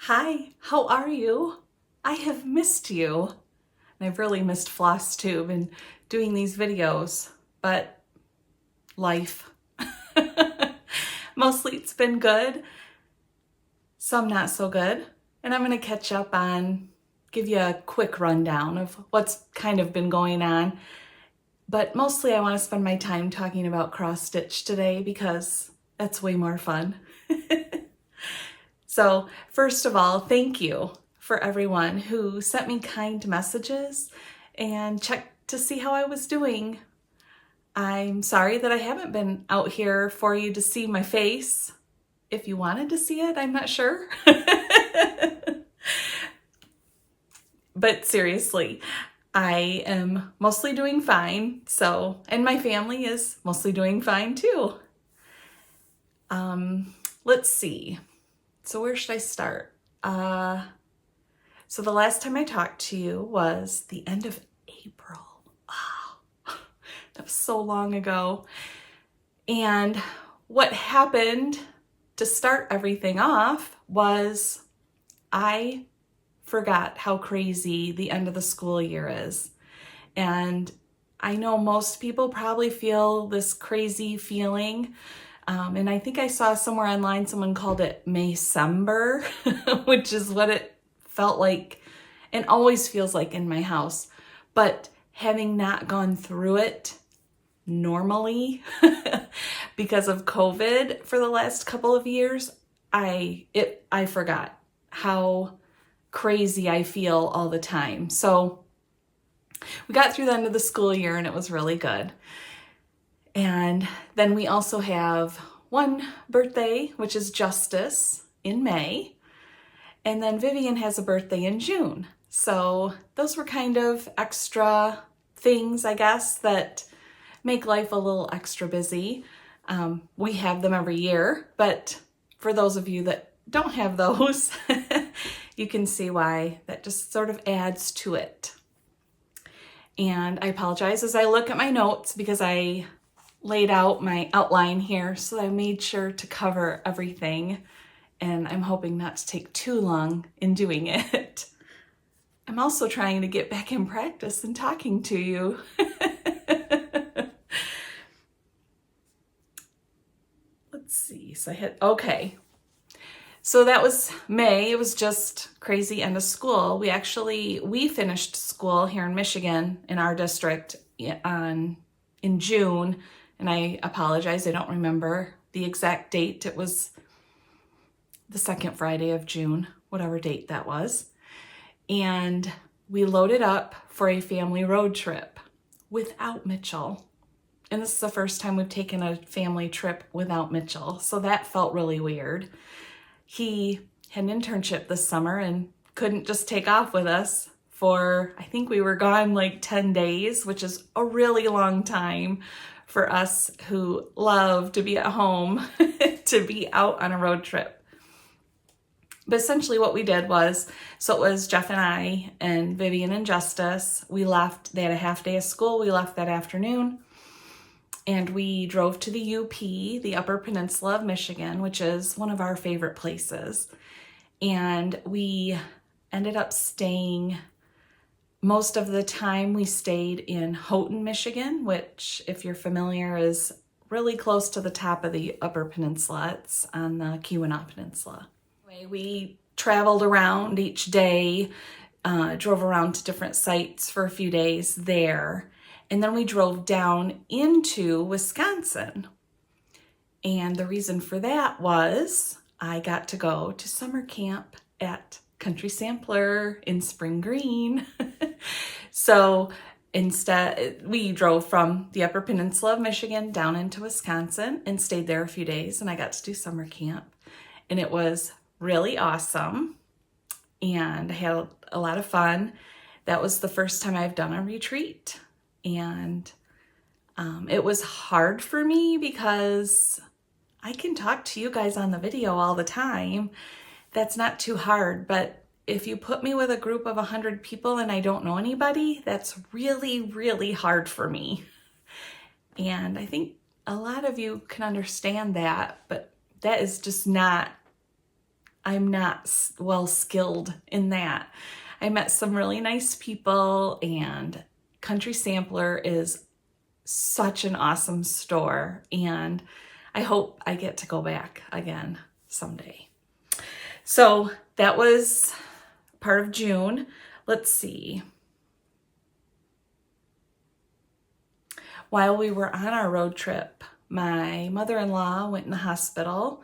Hi, how are you? I have missed you. And I've really missed Flosstube and doing these videos, but life. Mostly it's been good, some not so good. And I'm gonna catch up on, give you a quick rundown of what's kind of been going on. But mostly I wanna spend my time talking about cross stitch today because that's way more fun. So first of all, thank you for everyone who sent me kind messages and checked to see how I was doing. I'm sorry that I haven't been out here for you to see my face. If you wanted to see it, I'm not sure. But seriously, I am mostly doing fine. So, and my family is mostly doing fine too. Let's see. So where should I start? So the last time I talked to you was the end of April. Wow, that was so long ago. And what happened to start everything off was I forgot how crazy the end of the school year is. And I know most people probably feel this crazy feeling. And I think I saw somewhere online someone called it Maycember, which is what it felt like and always feels like in my house. But having not gone through it normally because of COVID for the last couple of years, I forgot how crazy I feel all the time. So we got through the end of the school year and it was really good. And then we also have one birthday, which is Justice, in May. And then Vivian has a birthday in June. So those were kind of extra things, I guess, that make life a little extra busy. We have them every year, but for those of you that don't have those, you can see why that just sort of adds to it. And I apologize as I look at my notes because I laid out my outline here, so I made sure to cover everything, and I'm hoping not to take too long in doing it. I'm also trying to get back in practice and talking to you. Let's see, so I hit, okay. So that was May. It was just crazy end of school. We finished school here in Michigan in our district in June. And I apologize, I don't remember the exact date. It was the second Friday of June, whatever date that was. And we loaded up for a family road trip without Mitchell. And this is the first time we've taken a family trip without Mitchell. So that felt really weird. He had an internship this summer and couldn't just take off with us for, I think we were gone like 10 days, which is a really long time for us who love to be at home to be out on a road trip. But essentially what we did was, so it was Jeff and I and Vivian and Justice. We left, they had a half day of school. We left that afternoon and we drove to the UP, the Upper Peninsula of Michigan, which is one of our favorite places. And we ended up staying, most of the time we stayed in Houghton, Michigan, which, if you're familiar, is really close to the top of the Upper Peninsula. It's on the Keweenaw Peninsula. Anyway, we traveled around each day, drove around to different sites for a few days there, and then we drove down into Wisconsin. And the reason for that was I got to go to summer camp at Country Sampler in Spring Green. So instead, we drove from the Upper Peninsula of Michigan down into Wisconsin and stayed there a few days, and I got to do summer camp. And it was really awesome, and I had a lot of fun. That was the first time I've done a retreat, and it was hard for me because I can talk to you guys on the video all the time. That's not too hard, but if you put me with a group of 100 people and I don't know anybody, that's really, really hard for me. And I think a lot of you can understand that, but that is just not I'm not well skilled in that. I met some really nice people, and Country Sampler is such an awesome store, and I hope I get to go back again someday. So that was part of June. Let's see. While we were on our road trip, my mother-in-law went in the hospital,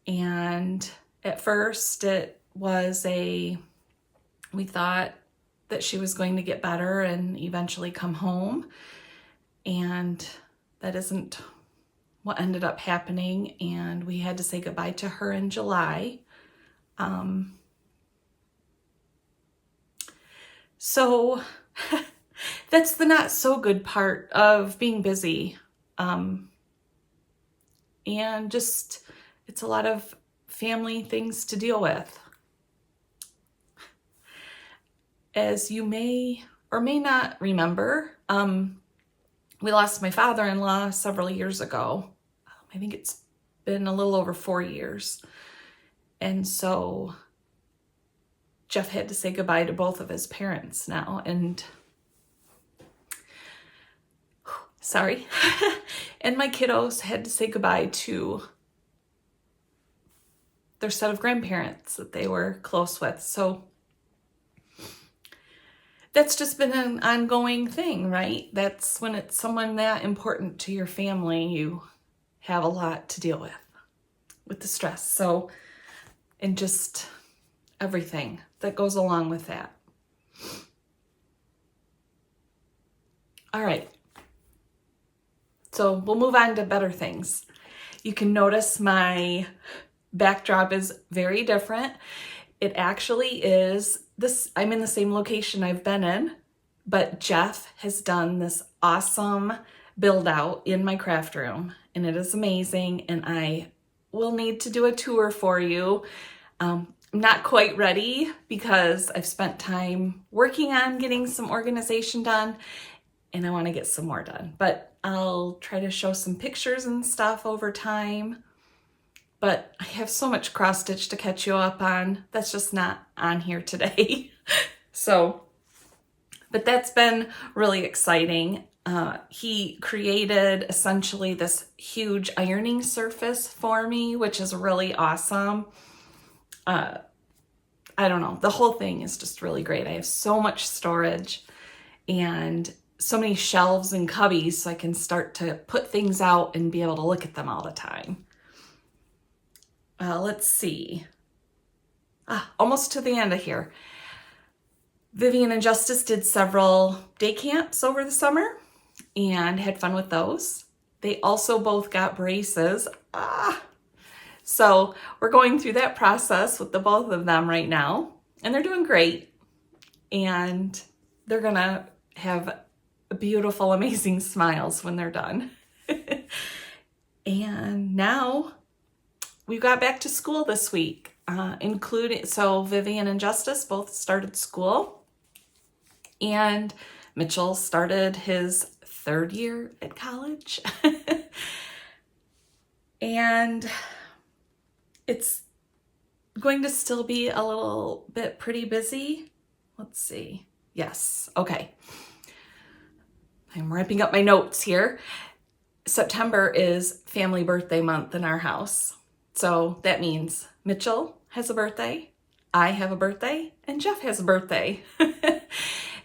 and at first it was we thought that she was going to get better and eventually come home, and that isn't what ended up happening, and we had to say goodbye to her in July. So that's the not so good part of being busy. And just, it's a lot of family things to deal with. As you may or may not remember, we lost my father-in-law several years ago. I think it's been a little over 4 years. And so Jeff had to say goodbye to both of his parents now, and sorry. And my kiddos had to say goodbye to their set of grandparents that they were close with. So that's just been an ongoing thing, right? That's when it's someone that important to your family, you have a lot to deal with the stress. So, and just everything that goes along with that. All right. So we'll move on to better things. You can notice my backdrop is very different. It actually is this, I'm in the same location I've been in, but Jeff has done this awesome build out in my craft room, and it is amazing, and I will need to do a tour for you. I'm not quite ready because I've spent time working on getting some organization done, and I want to get some more done, but I'll try to show some pictures and stuff over time. But I have so much cross stitch to catch you up on. That's just not on here today. So, but that's been really exciting. He created essentially this huge ironing surface for me, which is really awesome. I don't know. The whole thing is just really great. I have so much storage and so many shelves and cubbies, so I can start to put things out and be able to look at them all the time. Let's see. Almost to the end of here. Vivian and Justice did several day camps over the summer and had fun with those. They also both got braces. So we're going through that process with the both of them right now, and they're doing great. And they're gonna have beautiful, amazing smiles when they're done. And now we got back to school this week, so Vivian and Justice both started school, and Mitchell started his 3rd year at college. And it's going to still be a little bit pretty busy. Let's see. Yes. Okay. I'm wrapping up my notes here. September is family birthday month in our house. So that means Mitchell has a birthday, I have a birthday, and Jeff has a birthday.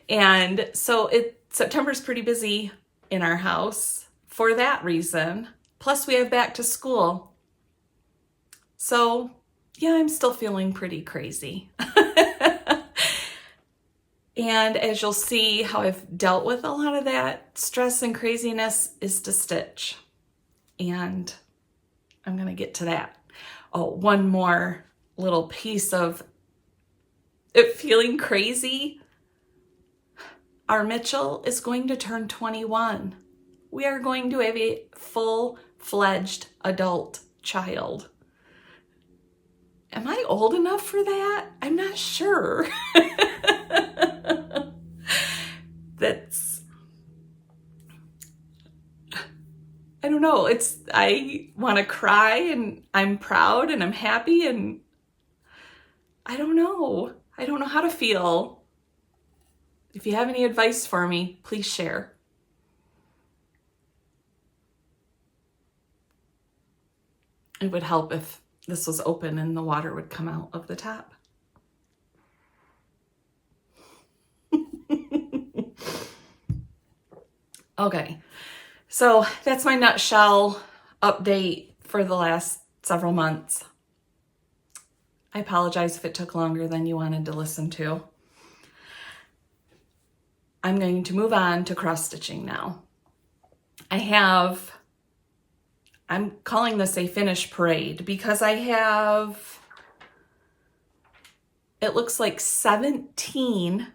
And so September's pretty busy in our house for that reason. Plus we have back to school. So yeah, I'm still feeling pretty crazy. And as you'll see, how I've dealt with a lot of that stress and craziness is to stitch. And I'm going to get to that. Oh, one more little piece of it feeling crazy. Our Mitchell is going to turn 21. We are going to have a full-fledged adult child. Am I old enough for that? I'm not sure. I don't know. I want to cry, and I'm proud and I'm happy, and I don't know. I don't know how to feel. If you have any advice for me, please share. It would help if this was open and the water would come out of the top. Okay, so that's my nutshell update for the last several months. I apologize if it took longer than you wanted to listen to. I'm going to move on to cross stitching now. I'm calling this a finish parade because I have, it looks like 17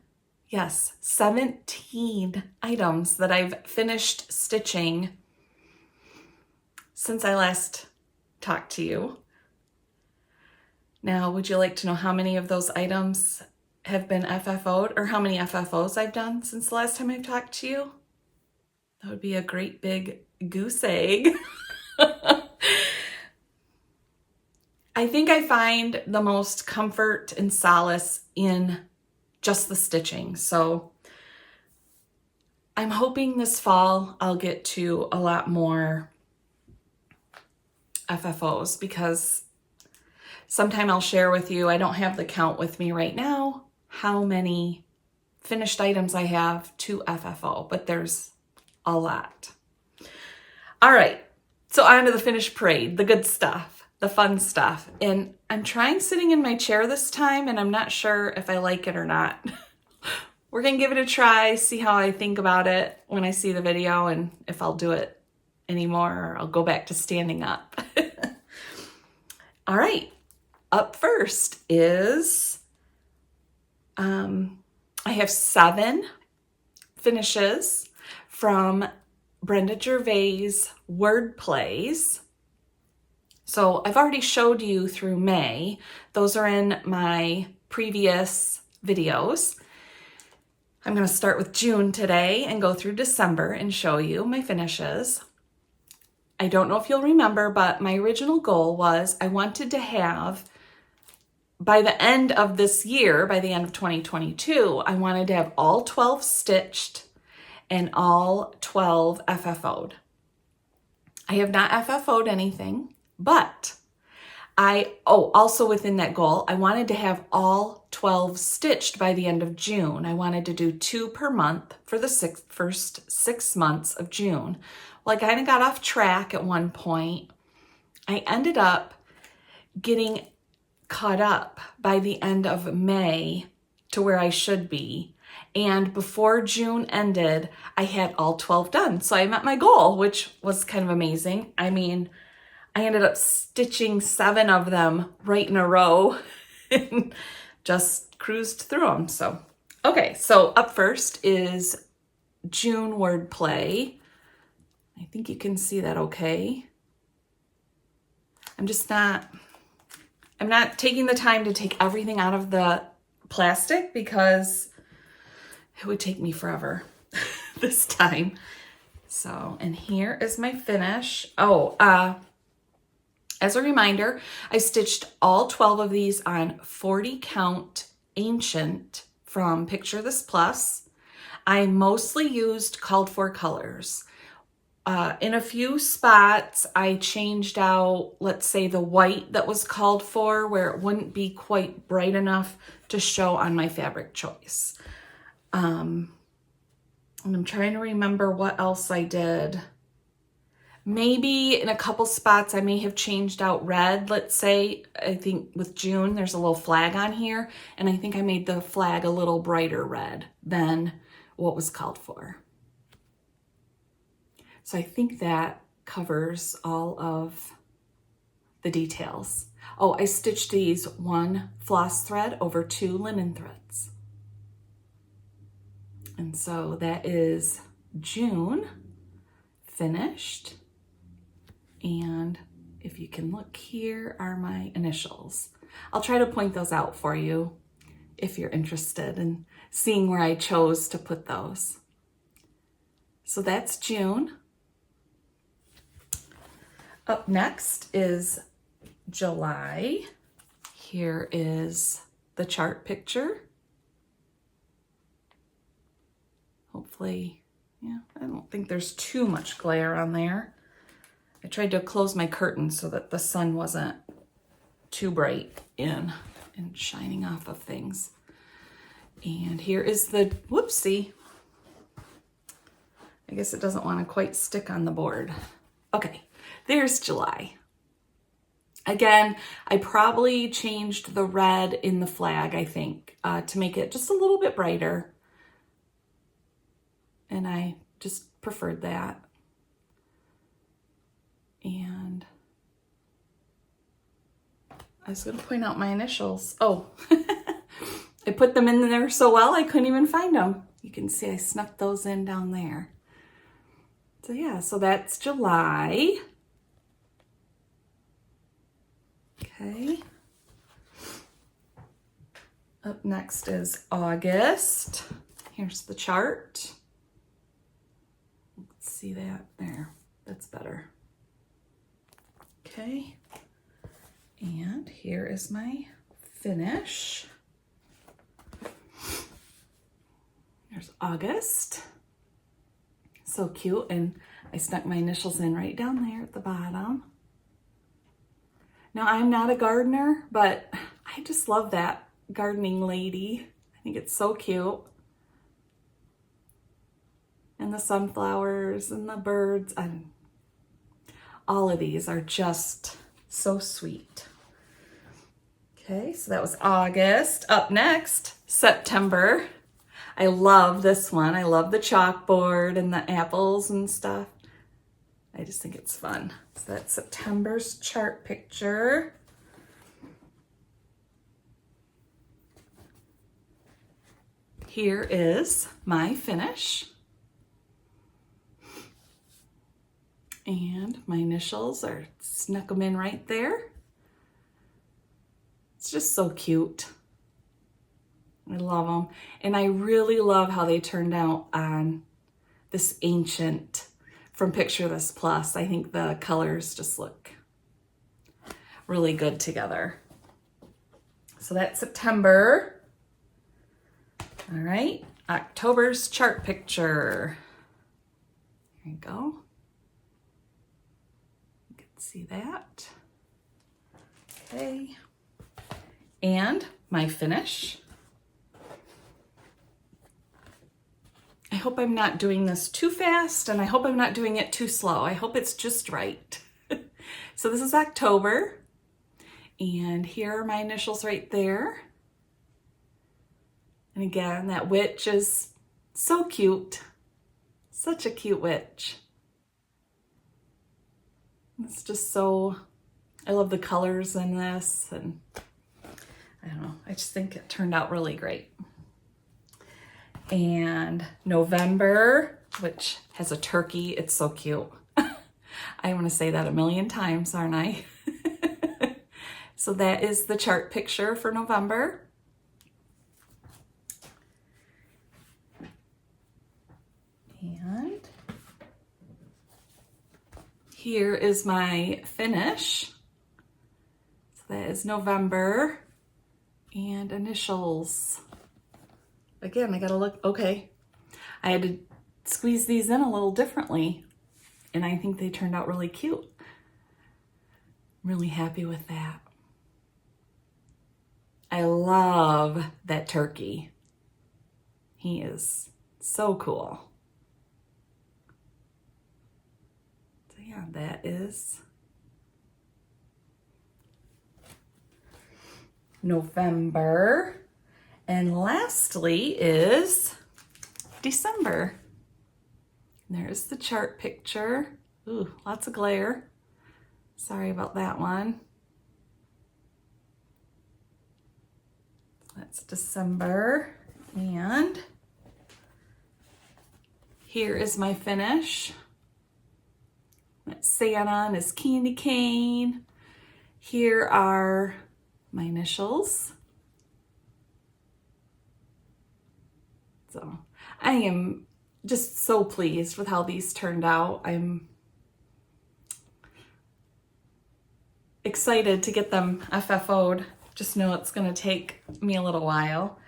items that I've finished stitching since I last talked to you. Now, would you like to know how many of those items have been FFO'd, or how many FFOs I've done since the last time I've talked to you? That would be a great big goose egg. I think I find the most comfort and solace in just the stitching. So I'm hoping this fall I'll get to a lot more FFOs, because sometime I'll share with you, I don't have the count with me right now, how many finished items I have to FFO, but there's a lot. All right, so on to the finish parade, the good stuff, the fun stuff. And I'm trying sitting in my chair this time, and I'm not sure if I like it or not. We're gonna give it a try, see how I think about it when I see the video, and if I'll do it anymore, or I'll go back to standing up. All right, up first is, I have 7 finishes from Brenda Gervais wordplays. So I've already showed you through May. Those are in my previous videos. I'm going to start with June today and go through December and show you my finishes. I don't know if you'll remember, but my original goal was I wanted to have, by the end of this year, by the end of 2022, I wanted to have all 12 stitched and all 12 FFO'd. I have not FFO'd anything, but also within that goal, I wanted to have all 12 stitched by the end of June. I wanted to do 2 per month for the first 6 months of June. Well, I kind of got off track at one point. I ended up getting caught up by the end of May to where I should be. And before June ended, I had all 12 done. So I met my goal, which was kind of amazing. I mean, I ended up stitching 7 of them right in a row and just cruised through them. So, okay, so up first is June wordplay. I think you can see that okay. I'm not taking the time to take everything out of the plastic because it would take me forever this time. So, and here is my finish. As a reminder, I stitched all 12 of these on 40 count ancient from Picture This Plus. I mostly used called for colors. In a few spots, I changed out, let's say, the white that was called for, where it wouldn't be quite bright enough to show on my fabric choice. And I'm trying to remember what else I did. Maybe in a couple spots, I may have changed out red, let's say. I think with June, there's a little flag on here, and I think I made the flag a little brighter red than what was called for. So I think that covers all of the details. Oh, I stitched these 1 floss thread over 2 linen threads. And so that is June finished. And if you can look, here are my initials. I'll try to point those out for you if you're interested in seeing where I chose to put those. So that's June. Up next is July. Here is the chart picture. Hopefully, yeah, I don't think there's too much glare on there. I tried to close my curtain so that the sun wasn't too bright in and shining off of things. And here is the, whoopsie. I guess it doesn't want to quite stick on the board. Okay, there's July. Again, I probably changed the red in the flag, I think, to make it just a little bit brighter. And I just preferred that. And I was going to point out my initials. Oh, I put them in there so well I couldn't even find them. You can see I snuck those in down there. So yeah, so that's July. Okay. Up next is August. Here's the chart. Let's see that there. That's better. Okay. And here is my finish. There's August. So cute. And I stuck my initials in right down there at the bottom. Now, I'm not a gardener, but I just love that gardening lady. I think it's so cute. And the sunflowers and the birds. And all of these are just so sweet. Okay, so that was August. Up next, September. I love this one. I love the chalkboard and the apples and stuff. I just think it's fun. So that's September's chart picture. Here is my finish. And my initials are snuck them in right there. It's just so cute. I love them. And I really love how they turned out on this ancient from Picture This Plus. I think the colors just look really good together. So that's September. All right, October's chart picture. There you go. You can see that. Okay. And my finish. I hope I'm not doing this too fast, and I hope I'm not doing it too slow. I hope it's just right. So this is October, and here are my initials right there. And again, that witch is so cute. Such a cute witch. It's just so, I love the colors in this, and I don't know, I just think it turned out really great. And November, which has a turkey. It's so cute. I want to say that a million times, aren't I? So that is the chart picture for November. And here is my finish. So that is November and initials. Again, I gotta look, okay. I had to squeeze these in a little differently, and I think they turned out really cute. I'm really happy with that. I love that turkey. He is so cool. So yeah, that is November. And lastly is December. There's the chart picture. Ooh, lots of glare. Sorry about that one. That's December. And here is my finish. That's Santa and his candy cane. Here are my initials. So I am just so pleased with how these turned out. I'm excited to get them FFO'd. just know it's gonna take me a little while.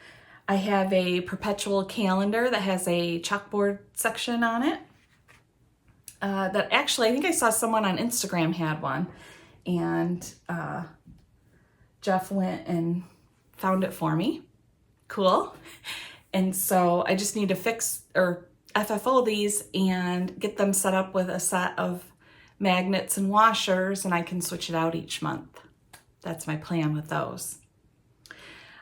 I have a perpetual calendar that has a chalkboard section on it. That actually, I think I saw someone on Instagram had one, and Jeff went and found it for me. Cool. And so I just need to fix or FFO these and get them set up with a set of magnets and washers, and I can switch it out each month. That's my plan with those.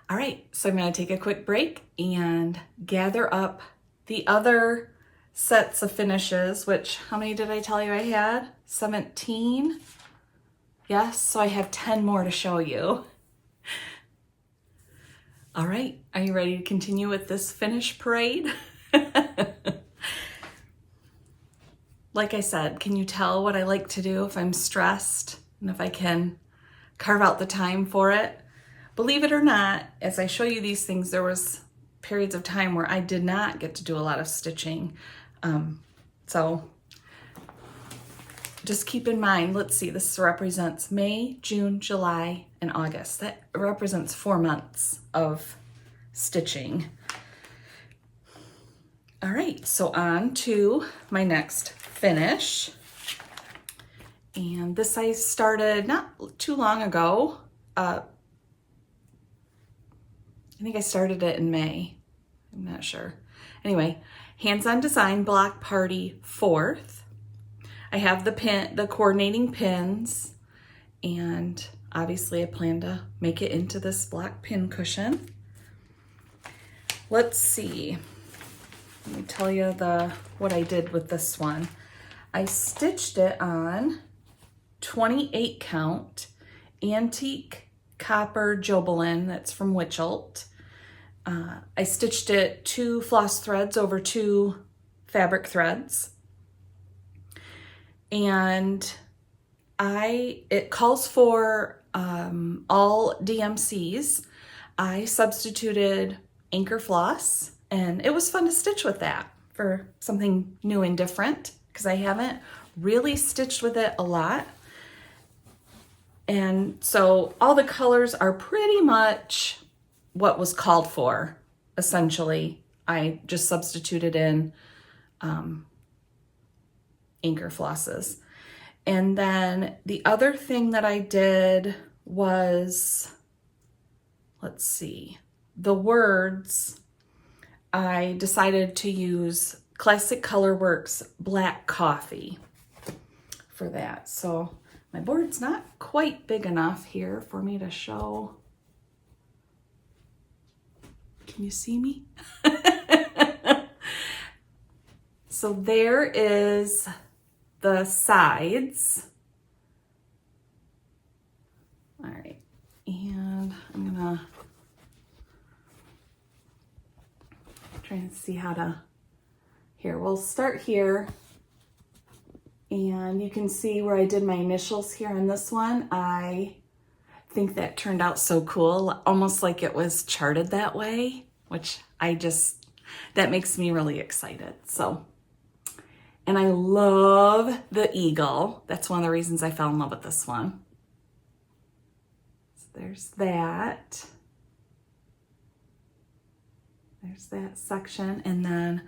All right, so I'm gonna take a quick break and gather up the other sets of finishes, which, how many did I tell you I had? 17? Yes, so I have 10 more to show you. All right, are you ready to continue with this finish parade? Like I said, can you tell what I like to do if I'm stressed and if I can carve out the time for it? Believe it or not, as I show you these things, there was periods of time where I did not get to do a lot of stitching. So just keep in mind, let's see, this represents May, June, July, and August. That represents 4 months of stitching. All right, so on to my next finish. And this I started not too long ago. I think I started it in May. I'm not sure. Anyway, hands-on design block party 4th. I have the coordinating pins, and obviously I plan to make it into this black pin cushion. Let's see. Let me tell you what I did with this one. I stitched it on 28 count antique copper Jobelan, that's from Witchelt. I stitched it 2 floss threads over 2 fabric threads. And it calls for all DMCs. I substituted anchor floss, and it was fun to stitch with that for something new and different, because I haven't really stitched with it a lot. And so all the colors are pretty much what was called for, essentially. I just substituted in anchor flosses. And then the other thing that I did was, let's see, the words, I decided to use Classic Colorworks Black Coffee for that. So my board's not quite big enough here for me to show. Can you see me? So there is the sides. All right, and I'm gonna try to see how to, here, we'll start here. And you can see where I did my initials here on this one. I think that turned out so cool, almost like it was charted that way, which that makes me really excited. So, and I love the eagle. That's one of the reasons I fell in love with this one. So there's that. There's that section. And then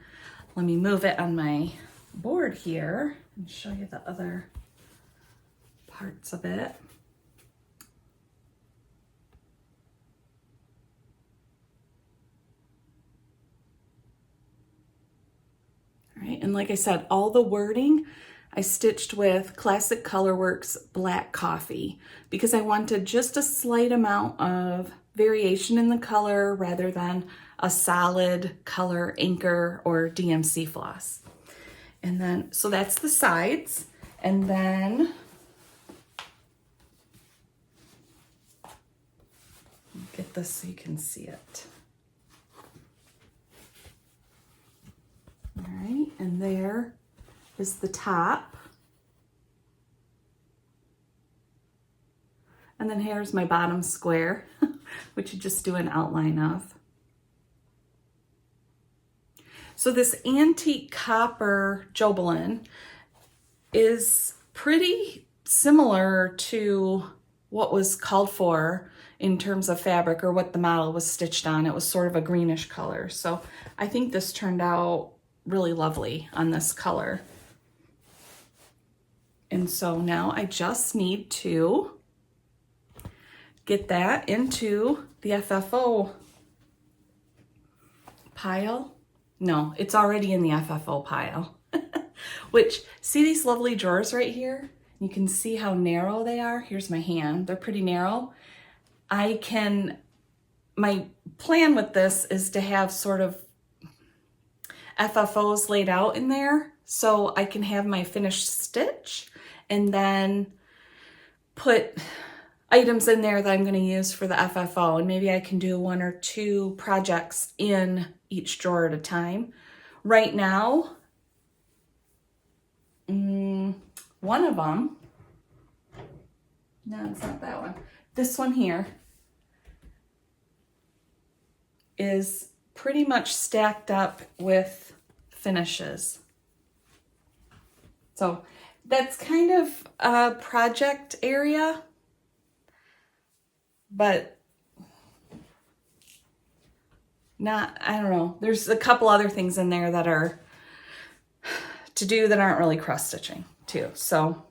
let me move it on my board here and show you the other parts of it. All right, and like I said, all the wording I stitched with Classic Colorworks Black Coffee because I wanted just a slight amount of variation in the color rather than a solid color anchor or DMC floss. And then, so that's the sides. And then, get this so you can see it. All right, and there is the top. And then here's my bottom square, which you just do an outline of. So this antique copper Jobelan is pretty similar to what was called for in terms of fabric or what the model was stitched on. It was sort of a greenish color. So I think this turned out really lovely on this color. And so now I just need to get that into the FFO pile. No, it's already in the FFO pile. Which, see these lovely drawers right here? You can see how narrow they are. Here's my hand. They're pretty narrow. My plan with this is to have sort of FFOs laid out in there so I can have my finished stitch and then put items in there that I'm going to use for the FFO, and maybe I can do 1 or 2 projects in each drawer at a time. Right now, one of them, no, it's not that one. This one here is pretty much stacked up with finishes. So that's kind of a project area, but not, I don't know. There's a couple other things in there that are to do that aren't really cross stitching too. So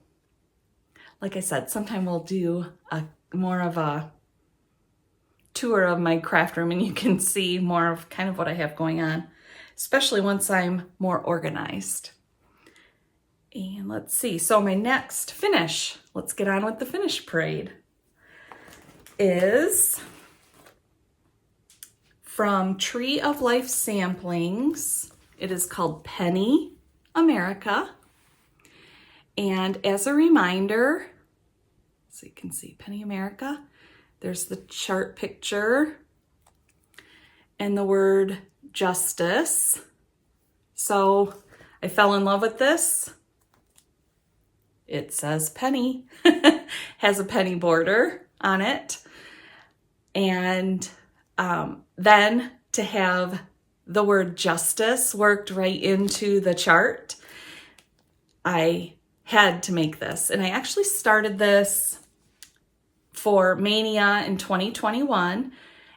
like I said, sometime we'll do more of a tour of my craft room and you can see more of kind of what I have going on, especially once I'm more organized. And let's see, so my next finish, let's get on with the finish parade, is from Tree of Life Samplings. It is called Penny America. And as a reminder, so you can see Penny America, there's the chart picture and the word justice. So I fell in love with this. It says penny, has a penny border on it. And then to have the word justice worked right into the chart, I had to make this. And I actually started this for Mania in 2021.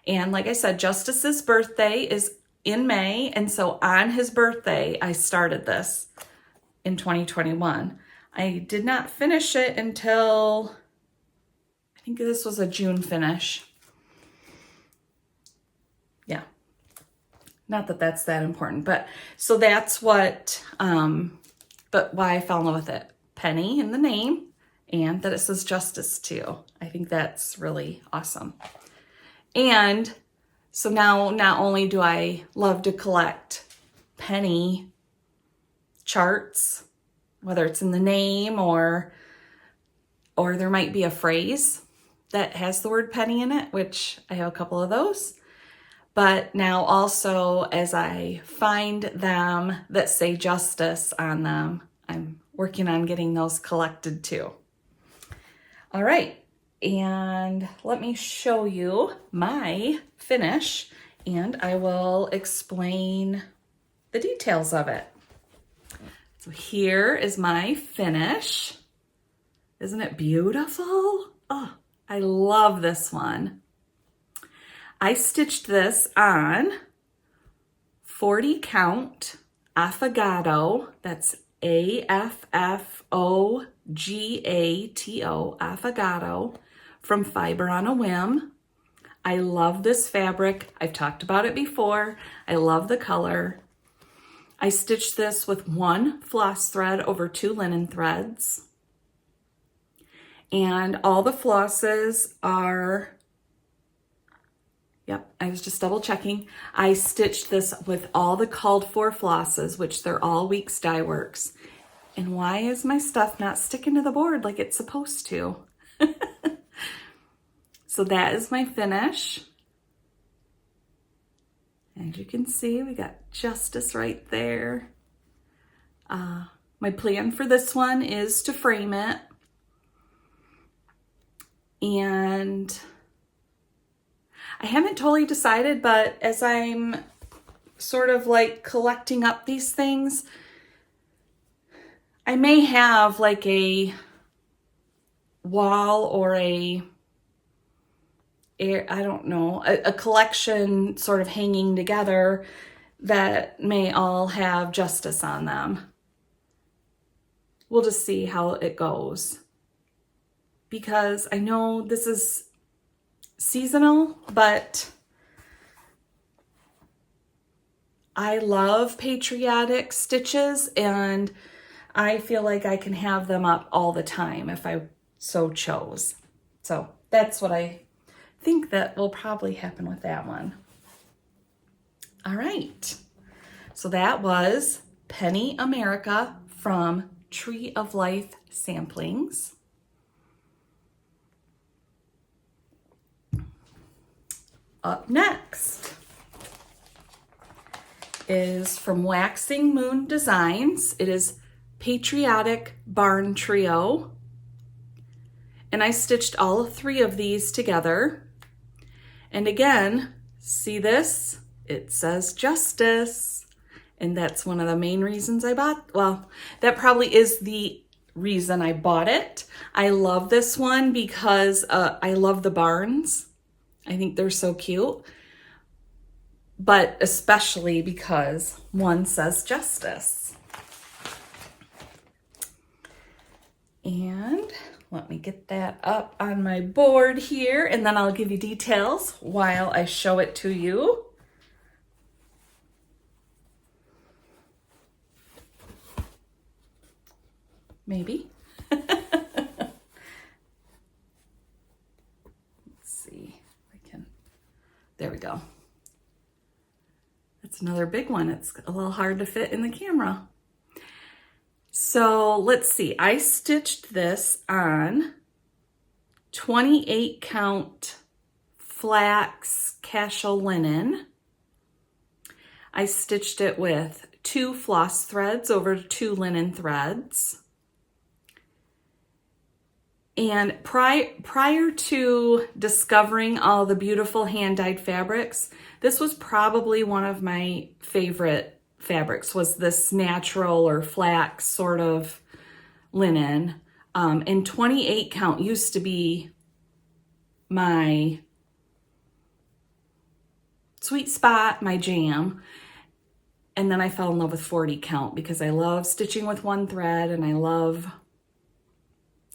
And like I said, Justice's birthday is in May. And so on his birthday, I started this in 2021. I did not finish it until, I think this was a June finish. Yeah. Not that that's that important, but so that's what, but why I fell in love with it. Penny in the name, and that it says justice too. I think that's really awesome. And so now not only do I love to collect penny charts, whether it's in the name or there might be a phrase that has the word penny in it, which I have a couple of those. But now also as I find them that say justice on them, I'm working on getting those collected too. All right, and let me show you my finish and I will explain the details of it. So here is my finish. Isn't it beautiful? Oh, I love this one. I stitched this on 40 count affogato. That's AFFOGATO, affogato, from Fiber on a Whim. I love this fabric. I've talked about it before. I love the color. I stitched this with 1 floss thread over 2 linen threads. And all the flosses are, yep, I was just double checking. I stitched this with all the called for flosses, which they're all Weeks Dye Works. And why is my stuff not sticking to the board like it's supposed to? So that is my finish. As you can see, we got justice right there. My plan for this one is to frame it. And I haven't totally decided, but as I'm sort of like collecting up these things, I may have like a wall or I don't know, a collection sort of hanging together that may all have justice on them. We'll just see how it goes. Because I know this is seasonal, but I love Patriotic stitches and I feel like I can have them up all the time if I so chose. So that's what I think that will probably happen with that one. All right, so that was Penny America from Tree of Life Samplings. Up next is from Waxing Moon Designs. It is Patriotic Barn Trio. And I stitched all 3 of these together. And again, see this? It says justice. And that's one of the main reasons I bought, well, that probably is the reason I bought it. I love this one because I love the barns. I think they're so cute. But especially because one says justice. And let me get that up on my board here, and then I'll give you details while I show it to you. Maybe. Let's see if I can. There we go. That's another big one. It's a little hard to fit in the camera. So let's see. I stitched this on 28 count flax casual linen. I stitched it with 2 floss threads over 2 linen threads. And prior to discovering all the beautiful hand-dyed fabrics, this was probably one of my favorite fabrics, was this natural or flax sort of linen. And 28 count used to be my sweet spot, my jam. And then I fell in love with 40 count because I love stitching with 1 thread and I love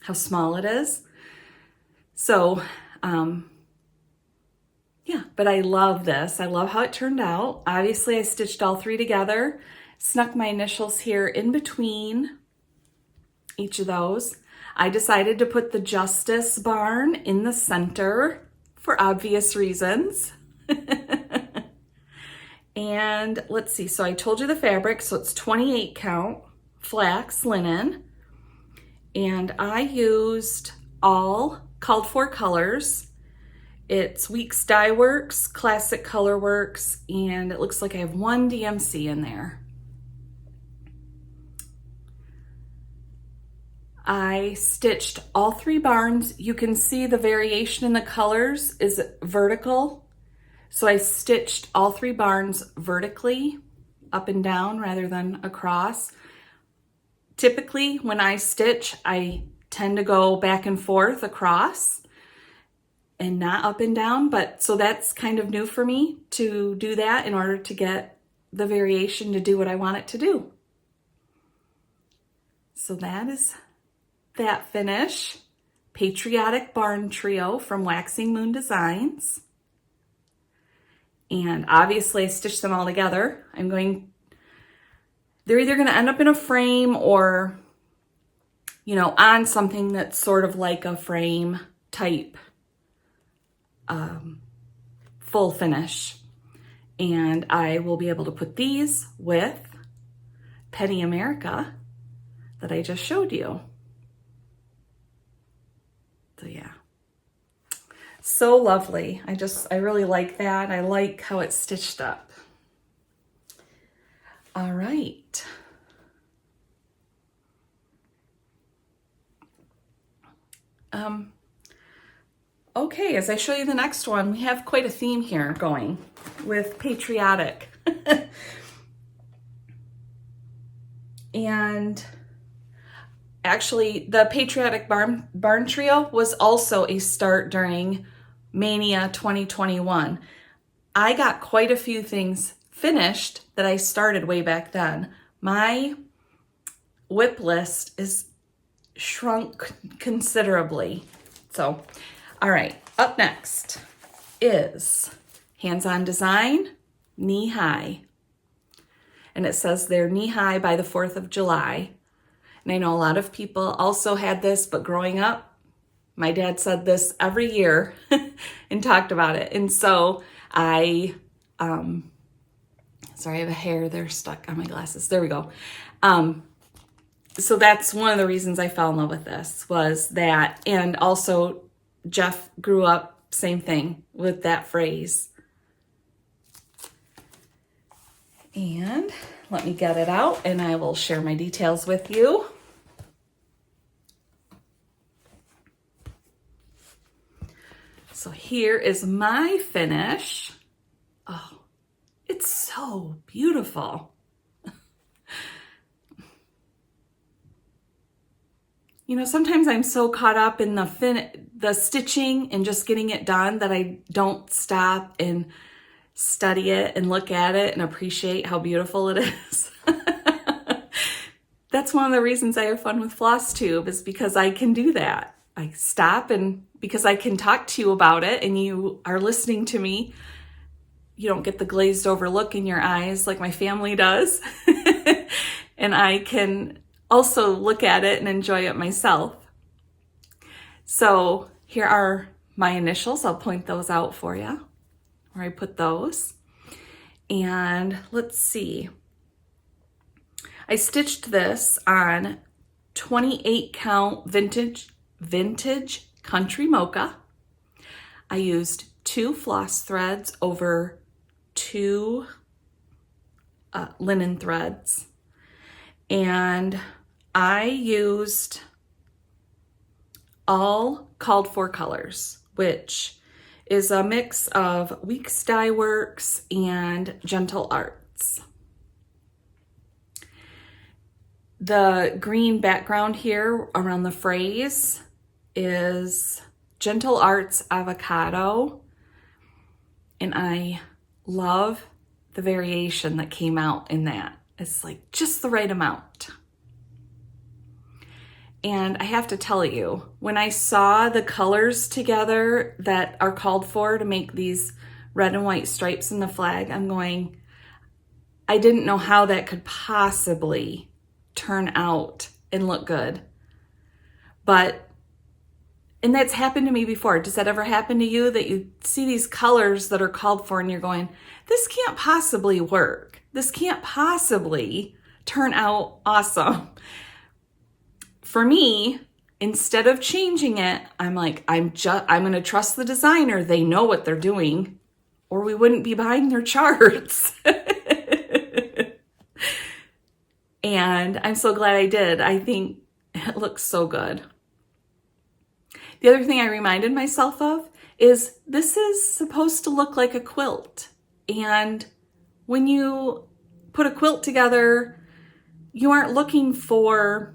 how small it is. So, yeah, but I love this. I love how it turned out. Obviously, I stitched all 3 together, snuck my initials here in between each of those. I decided to put the Justice barn in the center for obvious reasons. And let's see, so I told you the fabric, so it's 28 count flax linen. And I used all called for colors. It's Weeks Dye Works, Classic Color Works, and it looks like I have 1 DMC in there. I stitched all 3 barns. You can see the variation in the colors is vertical. So I stitched all 3 barns vertically, up and down rather than across. Typically, when I stitch, I tend to go back and forth across and not up and down, but so that's kind of new for me to do that in order to get the variation to do what I want it to do. So that is that finish. Patriotic Barn Trio from Waxing Moon Designs. And obviously I stitched them all together. They're either going to end up in a frame or, you know, on something that's sort of like a frame type full finish. And I will be able to put these with Penny America that I just showed you. So yeah. So lovely. I really like that. I like how it's stitched up. All right. Okay, as I show you the next one, we have quite a theme here going with Patriotic. And actually, the Patriotic barn trio was also a start during Mania 2021. I got quite a few things finished that I started way back then. My whip list is shrunk considerably. So, all right, up next is Hands-On Design, Knee High. And it says they're knee high by the 4th of July. And I know a lot of people also had this, but growing up, my dad said this every year and talked about it. And so I, sorry, I have a hair there stuck on my glasses. There we go. So that's one of the reasons I fell in love with this, was that, and also Jeff grew up, same thing with that phrase. And let me get it out and I will share my details with you. So here is my finish. Oh, it's so beautiful. You know, sometimes I'm so caught up in the stitching and just getting it done that I don't stop and study it and look at it and appreciate how beautiful it is. That's one of the reasons I have fun with Flosstube, is because I can do that. I stop, and because I can talk to you about it and you are listening to me, you don't get the glazed over look in your eyes like my family does. And I can also look at it and enjoy it myself. So here are my initials. I'll point those out for you, where I put those. And let's see. I stitched this on 28 count vintage country mocha. I used 2 floss threads over 2 linen threads. And I used all called for colors, which is a mix of Weeks Dye Works and Gentle Arts. The green background here around the phrase is Gentle Arts Avocado, and I love the variation that came out in that. It's like just the right amount. And I have to tell you, when I saw the colors together that are called for to make these red and white stripes in the flag, I'm going, I didn't know how that could possibly turn out and look good. And that's happened to me before. Does that ever happen to you, that you see these colors that are called for and you're going, this can't possibly work. This can't possibly turn out awesome. For me, instead of changing it, I'm like, I'm going to trust the designer. They know what they're doing, or we wouldn't be buying their charts. And I'm so glad I did. I think it looks so good. The other thing I reminded myself of is this is supposed to look like a quilt. And when you put a quilt together, you aren't looking for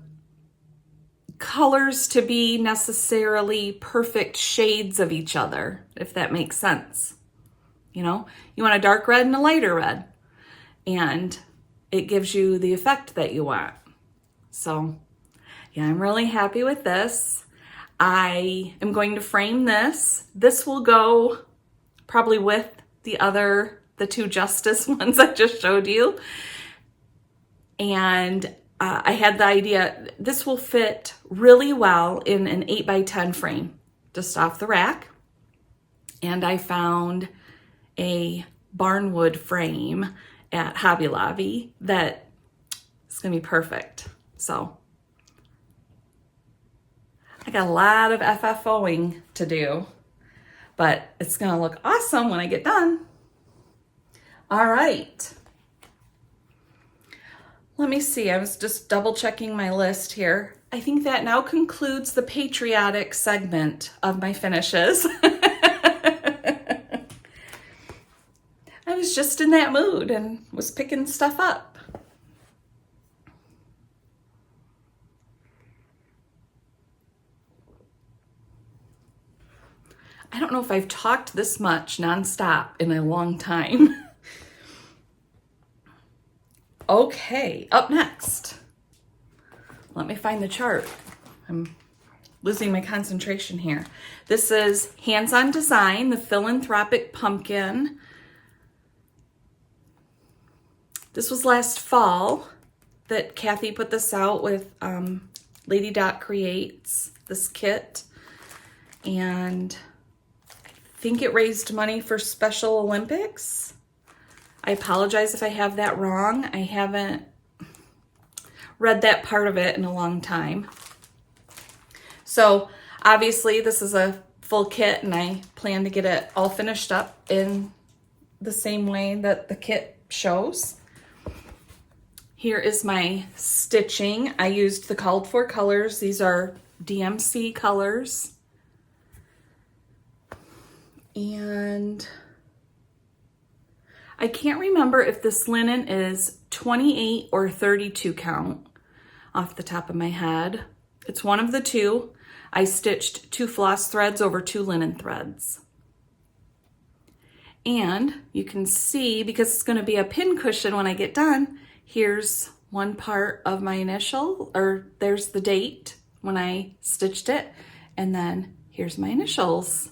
colors to be necessarily perfect shades of each other, if that makes sense. You know, you want a dark red and a lighter red, and it gives you the effect that you want. So yeah, I'm really happy with this. I am going to frame this. This will go probably with the 2 Justice ones I just showed you. And I had the idea, this will fit really well in an 8x10 frame, just off the rack. And I found a barnwood frame at Hobby Lobby that is gonna be perfect. So I got a lot of FFOing to do, but it's gonna look awesome when I get done. All right. Let me see, I was just double checking my list here. I think that now concludes the Patriotic segment of my finishes. I was just in that mood and was picking stuff up. I don't know if I've talked this much nonstop in a long time. Okay, up next. Let me find the chart. I'm losing my concentration here. This is Hands-On Design, the Philanthropic Pumpkin. This was last fall that Kathy put this out with ladydotcreates, this kit. And I think it raised money for Special Olympics. I apologize if I have that wrong. I haven't read that part of it in a long time. So obviously this is a full kit and I plan to get it all finished up in the same way that the kit shows. Here is my stitching. I used the called for colors. These are DMC colors. And I can't remember if this linen is 28 or 32 count off the top of my head. It's one of the two. I stitched 2 floss threads over 2 linen threads. And you can see, because it's going to be a pin cushion when I get done, here's one part of my initial, or there's the date when I stitched it, and then here's my initials.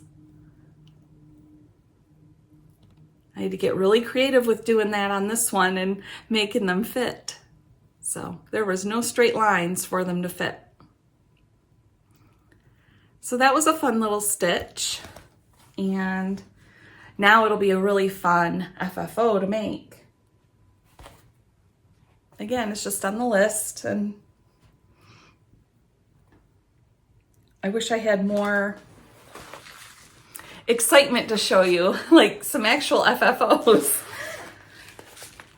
I had to get really creative with doing that on this one and making them fit. So there was no straight lines for them to fit. So that was a fun little stitch. And now it'll be a really fun FFO to make. Again, it's just on the list, and I wish I had more excitement to show you, like some actual FFOs.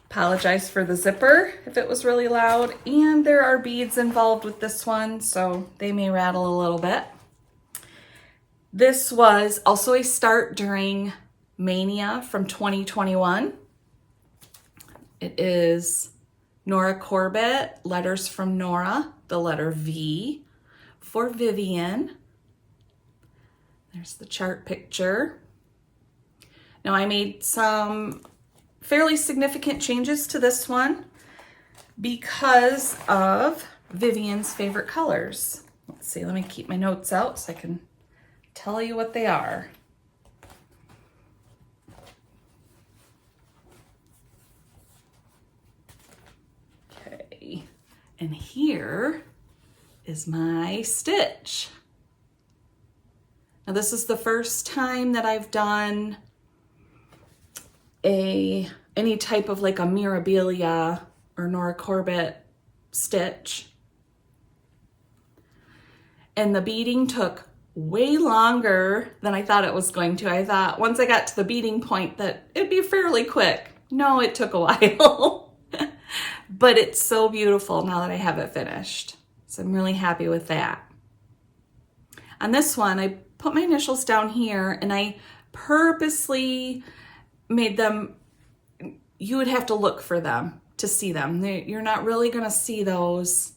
Apologize for the zipper if it was really loud, and there are beads involved with this one, so they may rattle a little bit. This was also a start during Mania from 2021. It is Nora Corbett, Letters from Nora, the letter V for Vivian. There's the chart picture. Now I made some fairly significant changes to this one because of Vivian's favorite colors. Let's see, let me keep my notes out so I can tell you what they are. Okay, and here is my stitch. Now this is the first time that I've done any type of like a Mirabilia or Nora Corbett stitch. And the beading took way longer than I thought it was going to. I thought once I got to the beading point that it'd be fairly quick. No, it took a while. But it's so beautiful now that I have it finished. So I'm really happy with that. On this one, I put my initials down here and I purposely made them, you would have to look for them to see them. You're not really going to see those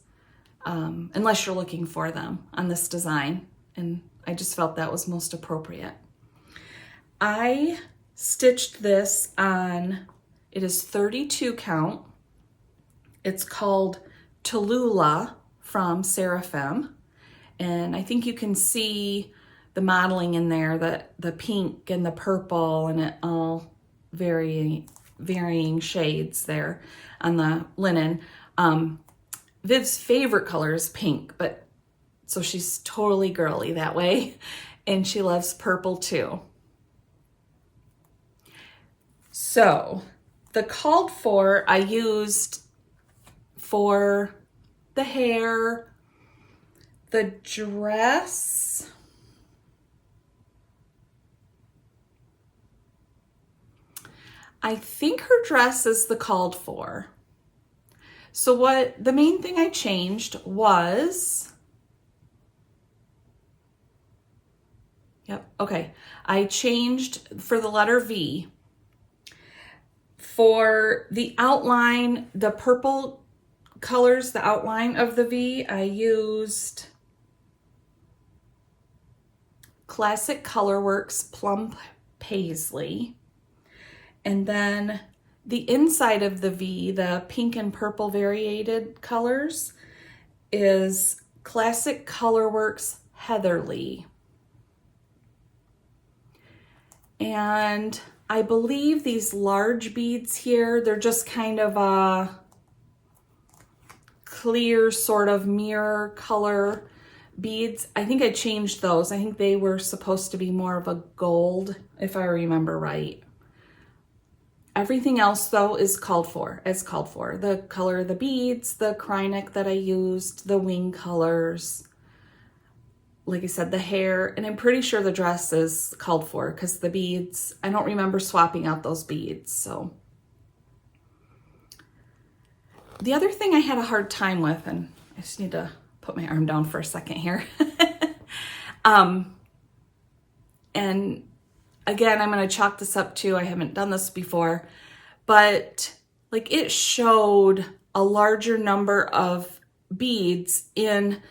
unless you're looking for them on this design. And I just felt that was most appropriate. I stitched this on, it is 32 count. It's called Tallulah from Seraphim. And I think you can see the modeling in there, the pink and the purple and it all varying shades there on the linen. Viv's favorite color is pink, but so she's totally girly that way. And she loves purple too. So the called for I used for the hair, the dress, I think her dress is the called for. So what the main thing I changed was, I changed for the letter V. For the outline, the purple colors, the outline of the V, I used Classic Colorworks Plum Paisley. And then the inside of the V, the pink and purple variated colors, is Classic Colorworks Heatherly. And I believe these large beads here, they're just kind of a clear sort of mirror color beads. I think I changed those. I think they were supposed to be more of a gold, if I remember right. Everything else though is called for, as called for. The color of the beads, the Krynic that I used, the wing colors, like I said, the hair, and I'm pretty sure the dress is called for because the beads, I don't remember swapping out those beads. So the other thing I had a hard time with, and I just need to put my arm down for a second here. And again, I'm going to chalk this up too. I haven't done this before, but like it showed a larger number of beads in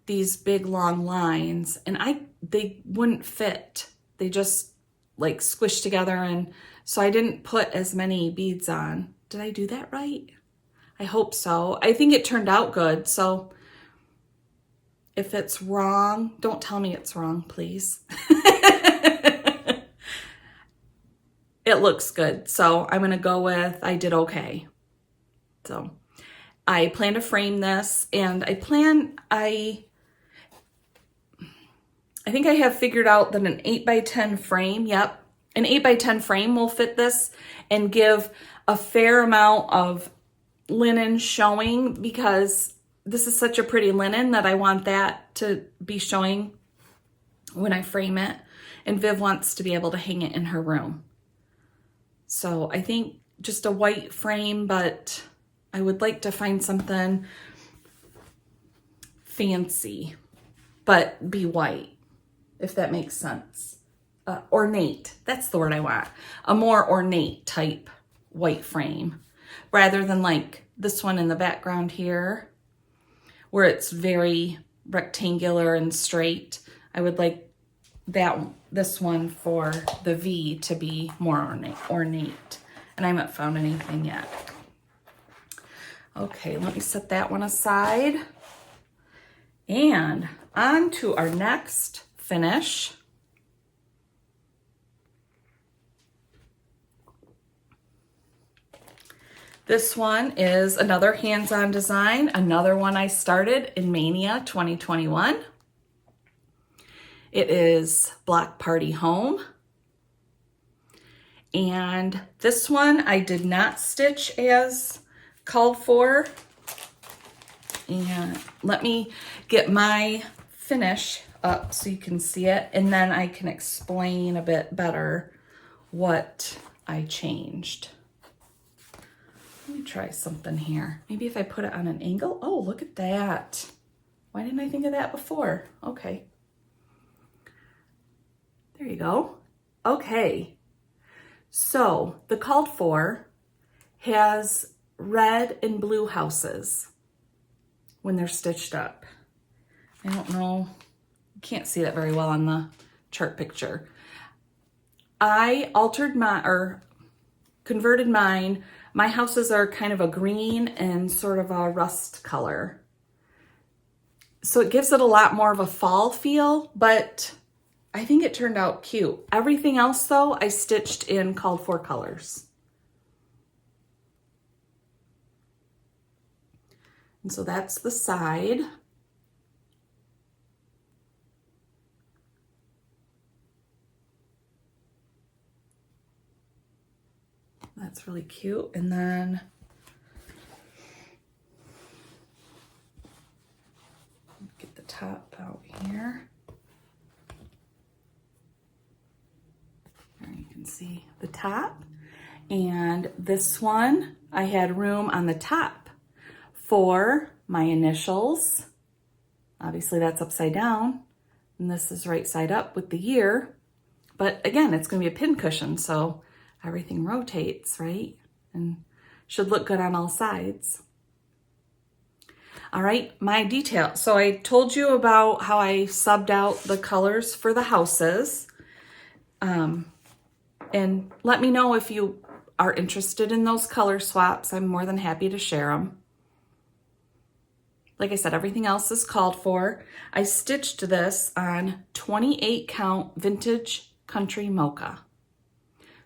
these big long lines, and they wouldn't fit. They just like squished together, and so I didn't put as many beads on. Did I do that right? I hope so. I think it turned out good. So if it's wrong, don't tell me it's wrong, please. It looks good. So I'm going to go with, I did okay. So I plan to frame this, and I think I have figured out that an 8x10 frame, yep, an 8x10 frame will fit this and give a fair amount of linen showing, because this is such a pretty linen that I want that to be showing when I frame it. And Viv wants to be able to hang it in her room. So I think just a white frame, but I would like to find something fancy, but be white, if that makes sense. Ornate, that's the word I want. A more ornate type white frame, rather than like this one in the background here, where it's very rectangular and straight. I would like this one for the V to be more ornate. And I haven't found anything yet. Okay, let me set that one aside. And on to our next finish. This one is another hands-on design, another one I started in Mania 2021. It is Block Party Home. And this one I did not stitch as called for. And let me get my finish up so you can see it, and then I can explain a bit better what I changed. Let me try something here. Maybe if I put it on an angle. Oh, look at that. Why didn't I think of that before? Okay. There you go. Okay. So the called for has red and blue houses when they're stitched up. I don't know. You can't see that very well on the chart picture. I altered converted mine. My houses are kind of a green and sort of a rust color. So it gives it a lot more of a fall feel, but I think it turned out cute. Everything else though, I stitched in called for colors. And so that's the side. That's really cute. And then get the top out here. There you can see the top. And this one, I had room on the top for my initials. Obviously that's upside down, and this is right side up with the year. But again, it's going to be a pin cushion, so everything rotates, right? And should look good on all sides. All right, my detail. So I told you about how I subbed out the colors for the houses. And let me know if you are interested in those color swaps. I'm more than happy to share them. Like I said, everything else is called for. I stitched this on 28 count vintage country mocha.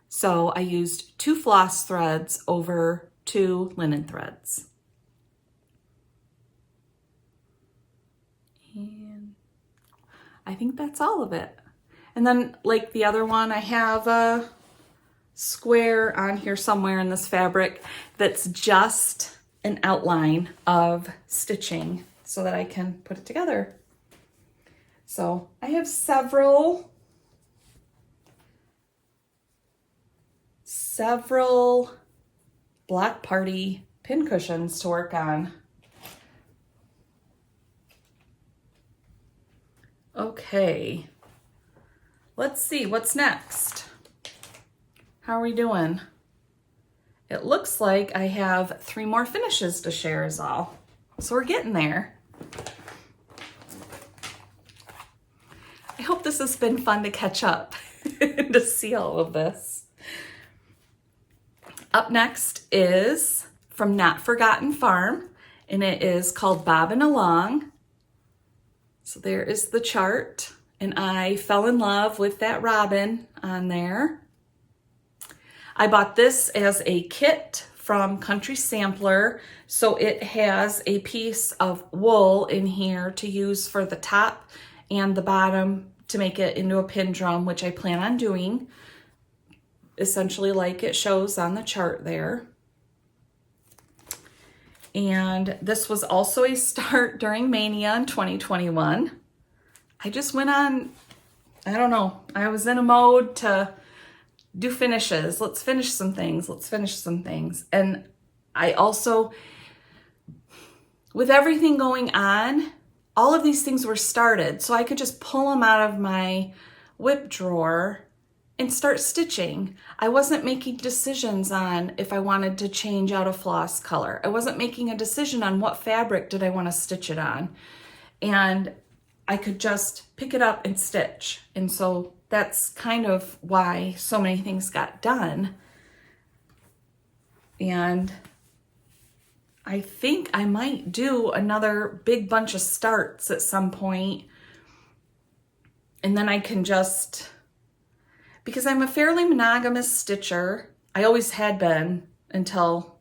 So I used 2 floss threads over 2 linen threads. And I think that's all of it. And then like the other one, I have a square on here somewhere in this fabric that's just an outline of stitching so that I can put it together. So I have several Block Party pin cushions to work on. Okay, let's see what's next. How are we doing? It looks like I have 3 more finishes to share is all. So we're getting there. I hope this has been fun to catch up and to see all of this. Up next is from Notforgotten Farm, and it is called Bobbin Along. So there is the chart, and I fell in love with that robin on there. I bought this as a kit from Country Sampler, so it has a piece of wool in here to use for the top and the bottom to make it into a pin drum, which I plan on doing, essentially like it shows on the chart there. And this was also a start during Mania in 2021. I just went on, I don't know, I was in a mode to do finishes. Let's finish some things. Let's finish some things. And I also, with everything going on, all of these things were started. So I could just pull them out of my whip drawer and start stitching. I wasn't making decisions on if I wanted to change out a floss color. I wasn't making a decision on what fabric did I want to stitch it on. And I could just pick it up and stitch. And so that's kind of why so many things got done. And I think I might do another big bunch of starts at some point. And then I can just, because I'm a fairly monogamous stitcher. I always had been until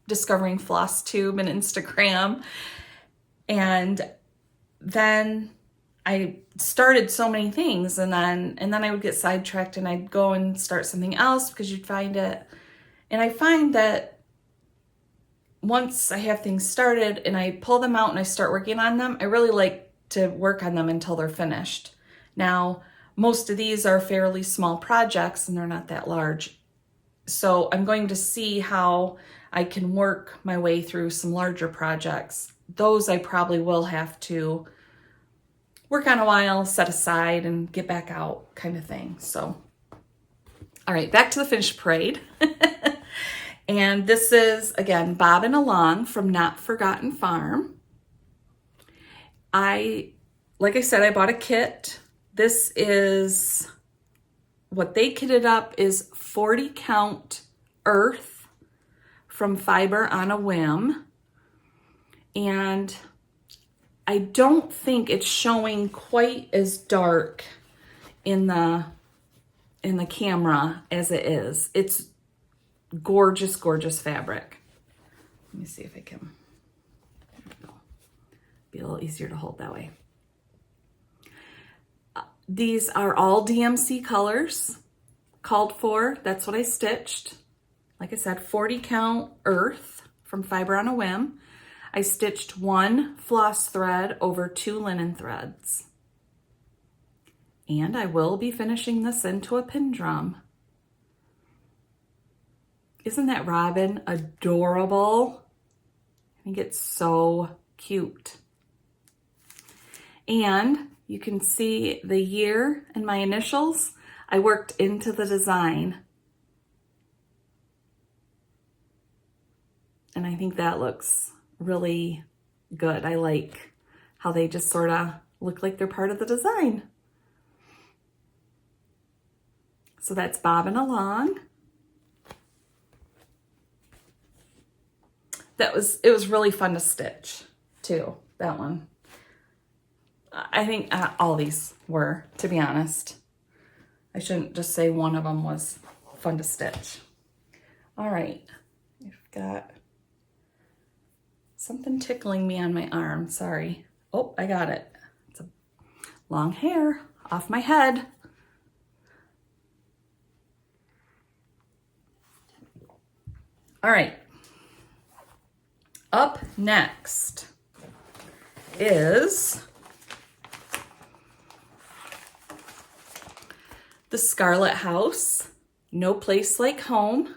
discovering Flosstube and Instagram. And then I started so many things, and then I would get sidetracked and I'd go and start something else because you'd find it. And I find that once I have things started and I pull them out and I start working on them, I really like to work on them until they're finished. Now, most of these are fairly small projects and they're not that large. So I'm going to see how I can work my way through some larger projects. Those I probably will have to work on a while, set aside, and get back out kind of thing. So, all right, back to the finished parade. And this is, again, Bobbin Along from Notforgotten Farm. Like I said, I bought a kit. This is, what they kitted up is 40 count earth from fiberonawhim. And I don't think it's showing quite as dark in the camera as it is. It's gorgeous, gorgeous fabric. Let me see if I can, be a little easier to hold that way. These are all DMC colors called for. That's what I stitched. Like I said, 40 count earth from fiberonawhim. I stitched 1 floss thread over 2 linen threads. And I will be finishing this into a pin drum. Isn't that robin adorable? I think it's so cute. And you can see the year and my initials I worked into the design. And I think that looks really good. I like how they just sort of look like they're part of the design. So that's bobbing along. It was really fun to stitch too, that one. I think all these were, to be honest. I shouldn't just say one of them was fun to stitch. All right, we've got something tickling me on my arm, sorry. Oh, I got it. It's a long hair off my head. All right, up next is the Scarlett House, No Place Like Home.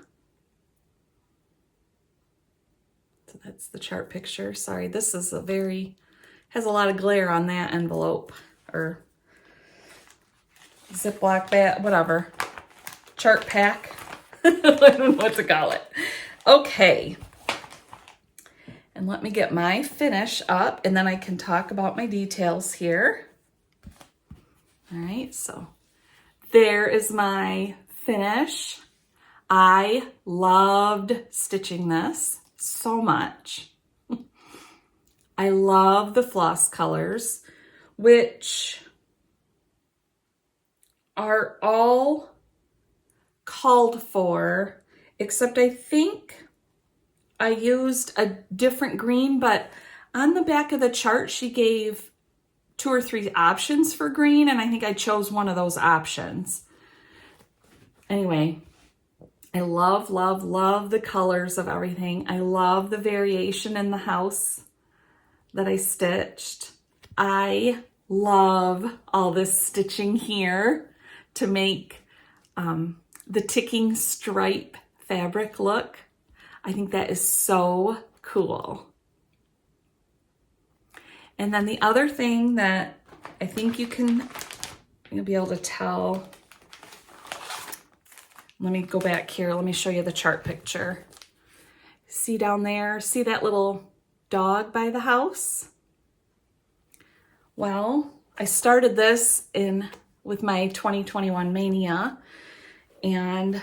So that's the chart picture. Sorry, this is has a lot of glare on that envelope or Ziploc bag, whatever. Chart pack. I don't know what to call it. Okay. And let me get my finish up and then I can talk about my details here. All right, so there is my finish. I loved stitching this so much. I love the floss colors, which are all called for, except I think I used a different green, but on the back of the chart, she gave 2 or 3 options for green, and I think I chose one of those options. Anyway, I love, love, love the colors of everything. I love the variation in the house that I stitched. I love all this stitching here to make the ticking stripe fabric look. I think that is so cool. And then the other thing that I think you'll be able to tell. Let me go back here. Let me show you the chart picture. See down there? See that little dog by the house? Well, I started this with my 2021 mania, and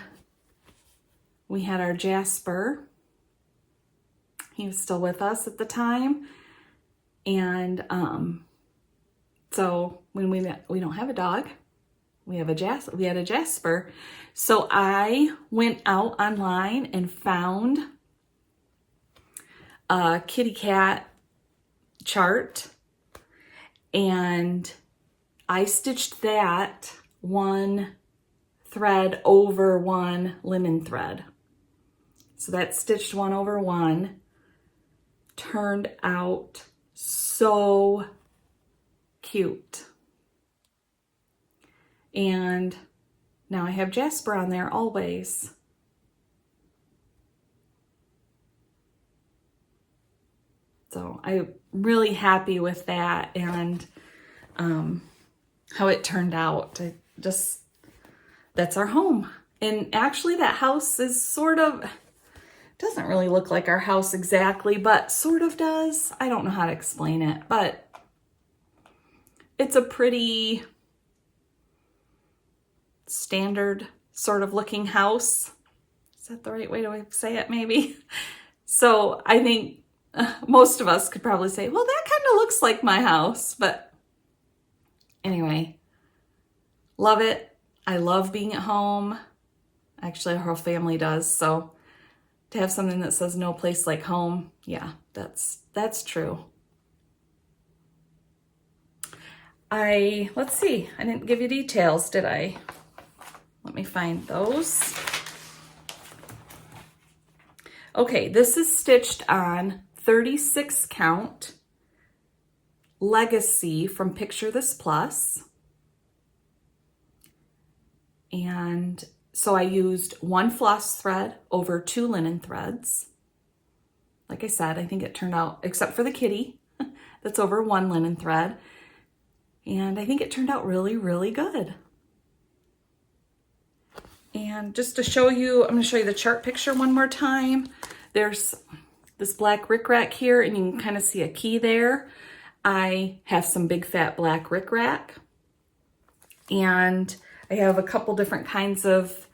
we had our Jasper. He was still with us at the time. And so when we don't have a dog, we had a Jasper. So I went out online and found a kitty cat chart, and I stitched that one thread over one linen thread. So that stitched 1 over 1 turned out so cute. And now I have Jasper on there always. So I'm really happy with that and how it turned out. That's our home. And actually that house is doesn't really look like our house exactly, but sort of does. I don't know how to explain it, but it's a pretty standard sort of looking house. Is that the right way to say it, maybe? So I think most of us could probably say, well, that kind of looks like my house. But anyway, love it. I love being at home. Actually, our whole family does. So to have something that says no place like home, yeah, that's true. Let's see, I didn't give you details, did I? Let me find those. Okay, this is stitched on 36 count Legacy from Picture This Plus. And so I used 1 floss thread over 2 linen threads. Like I said, I think it turned out, except for the kitty, that's over 1 linen thread. And I think it turned out really, really good. And just to show you, I'm going to show you the chart picture one more time. this black rickrack here, and you can kind of see a key there. I have some big fat black rickrack, and I have a couple different kinds of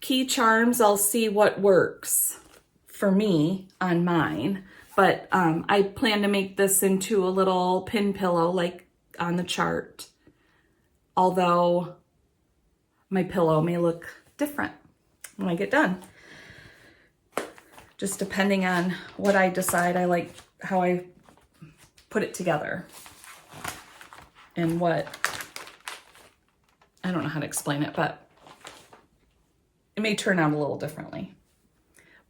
key charms. I'll see what works for me on mine, but I plan to make this into a little pin pillow like on the chart, although my pillow may look different when I get done. Just depending on what I decide. I like how I put it together and what, I don't know how to explain it, but it may turn out a little differently.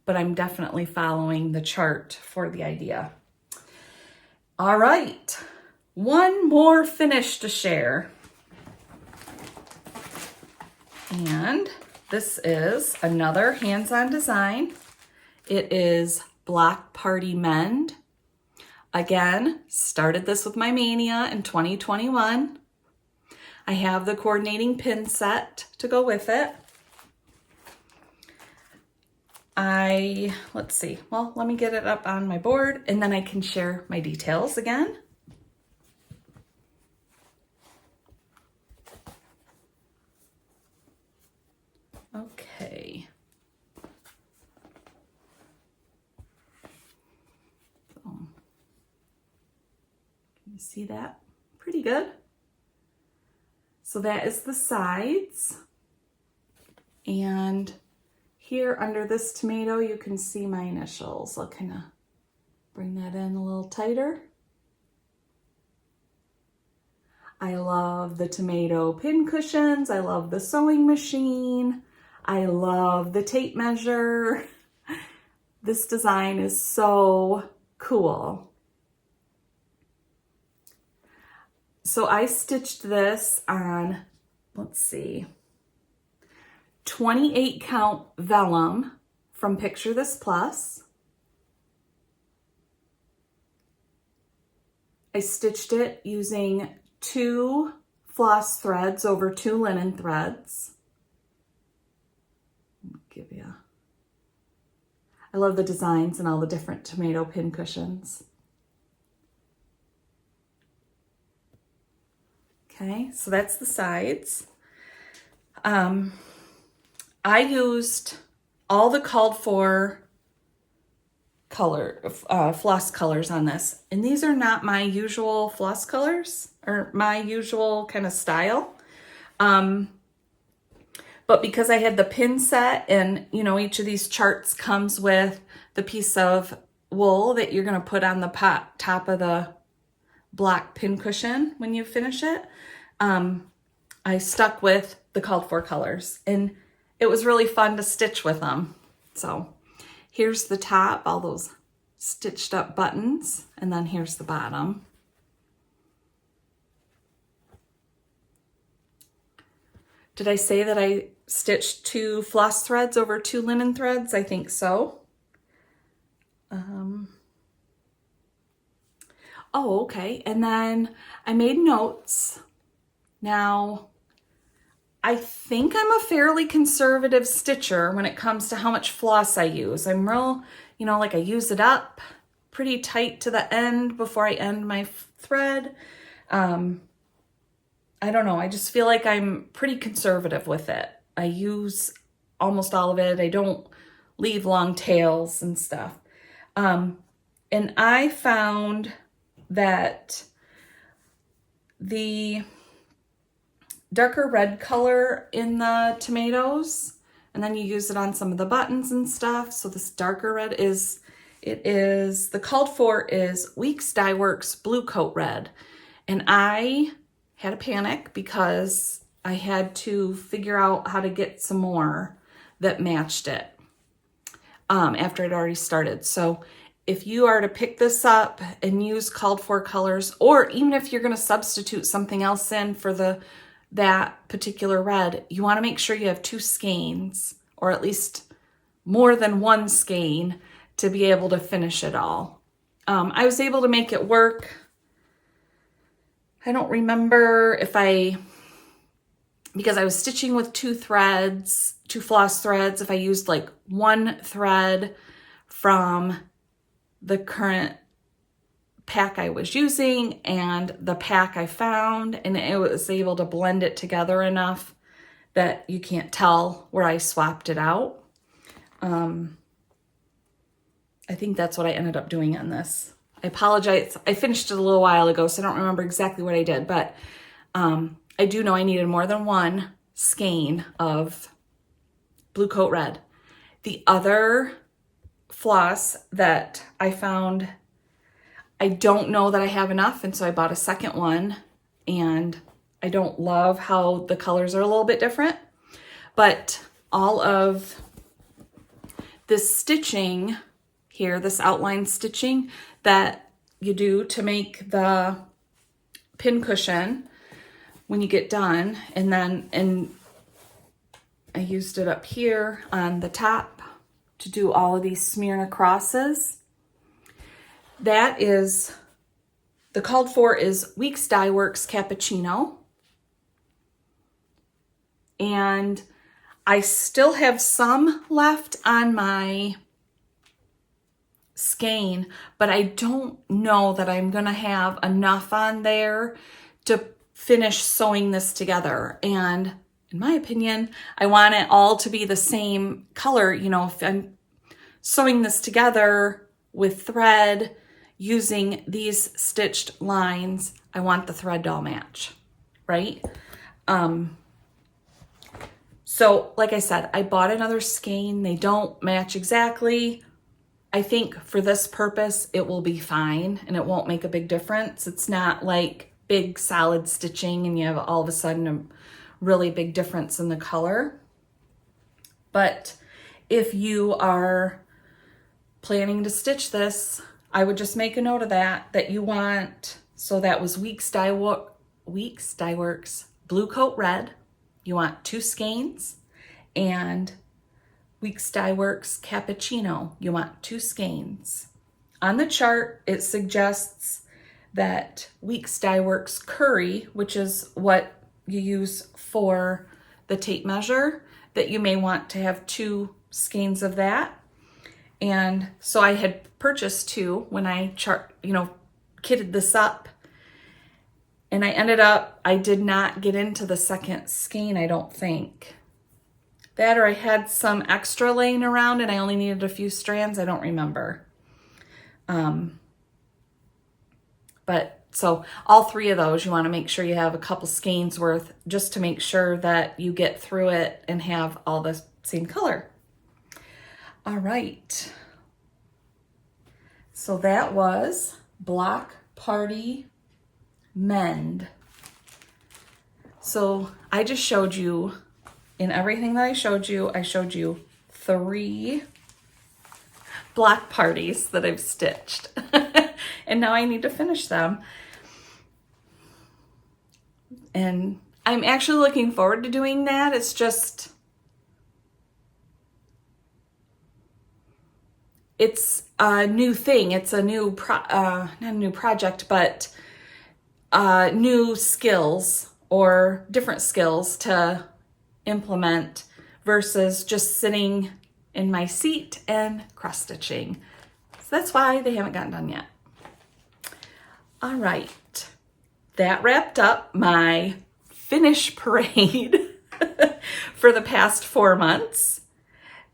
But I'm definitely following the chart for the idea. All right, one more finish to share. And this is another hands-on design. It is Block Party Mend. Again, started this with my mania in 2021. I have the coordinating pin set to go with it. Let's see, well, let me get it up on my board and then I can share my details again. Okay. Can you see that? Pretty good. So that is the sides. And here under this tomato, you can see my initials. I'll kind of bring that in a little tighter. I love the tomato pin cushions. I love the sewing machine. I love the tape measure. This design is so cool. So I stitched this on, let's see, 28 count vellum from Picture This Plus. I stitched it using 2 floss threads over 2 linen threads. I love the designs and all the different tomato pin cushions. Okay, so that's the sides. I used all the called for floss colors on this, and these are not my usual floss colors or my usual kind of style. But because I had the pin set and, you know, each of these charts comes with the piece of wool that you're going to put on the top of the block pin cushion when you finish it, I stuck with the called for colors, and it was really fun to stitch with them. So here's the top, all those stitched up buttons, and then here's the bottom. Did I say that I stitched 2 floss threads over 2 linen threads? I think so. Oh, okay. And then I made notes. Now, I think I'm a fairly conservative stitcher when it comes to how much floss I use. I'm real, you know, like I use it up pretty tight to the end before I end my thread. I don't know. I just feel like I'm pretty conservative with it. I use almost all of it. I don't leave long tails and stuff. And I found that the darker red color in the tomatoes, and then you use it on some of the buttons and stuff. So this darker red the called for is Weeks Dye Works Blue Coat Red. And I had a panic because I had to figure out how to get some more that matched it after I'd already started. So if you are to pick this up and use called for colors, or even if you're going to substitute something else in for that particular red, you want to make sure you have 2 skeins, or at least more than 1 skein, to be able to finish it all. I was able to make it work. I don't remember because I was stitching with 2 threads, 2 floss threads, if I used like 1 thread from the current pack I was using and the pack I found, and it was able to blend it together enough that you can't tell where I swapped it out. I think that's what I ended up doing on this. I apologize. I finished it a little while ago, so I don't remember exactly what I did, but I do know I needed more than one skein of Blue Coat Red. The other floss that I found, I don't know that I have enough, and so I bought a second one, and I don't love how the colors are a little bit different, but all of this stitching here, this outline stitching that you do to make the pin cushion when you get done, and I used it up here on the top to do all of these smearing crosses. That is, the called for is Weeks Dye Works Cappuccino. And I still have some left on my skein, but I don't know that I'm gonna have enough on there to finish sewing this together. And in my opinion, I want it all to be the same color. You know, if I'm sewing this together with thread using these stitched lines, I want the thread to all match, right? So like I said, I bought another skein. They don't match exactly. I think for this purpose, it will be fine and it won't make a big difference. It's not like big solid stitching and you have all of a sudden a really big difference in the color. But if you are planning to stitch this, I would just make a note of that you want, so that was Weeks Dye Works Blue Coat Red. You want 2 skeins, and Weeks Dye Works Cappuccino, you want 2 skeins. On the chart, it suggests that Weeks Dye Works Curry, which is what you use for the tape measure, that you may want to have 2 skeins of that. And so I had purchased 2 when I kitted this up. And I did not get into the second skein, I don't think. That, or I had some extra laying around and I only needed a few strands, I don't remember. But so all 3 of those, you want to make sure you have a couple skeins worth, just to make sure that you get through it and have all the same color. All right. So that was Block Party Mend. So I just showed you, in everything that I showed you 3 block parties that I've stitched. And now I need to finish them. And I'm actually looking forward to doing that. It's just, it's a new thing. It's a new, not a new project, but new skills or different skills to implement versus just sitting in my seat and cross stitching. So that's why they haven't gotten done yet. All right, that wrapped up my finish parade for the past 4 months.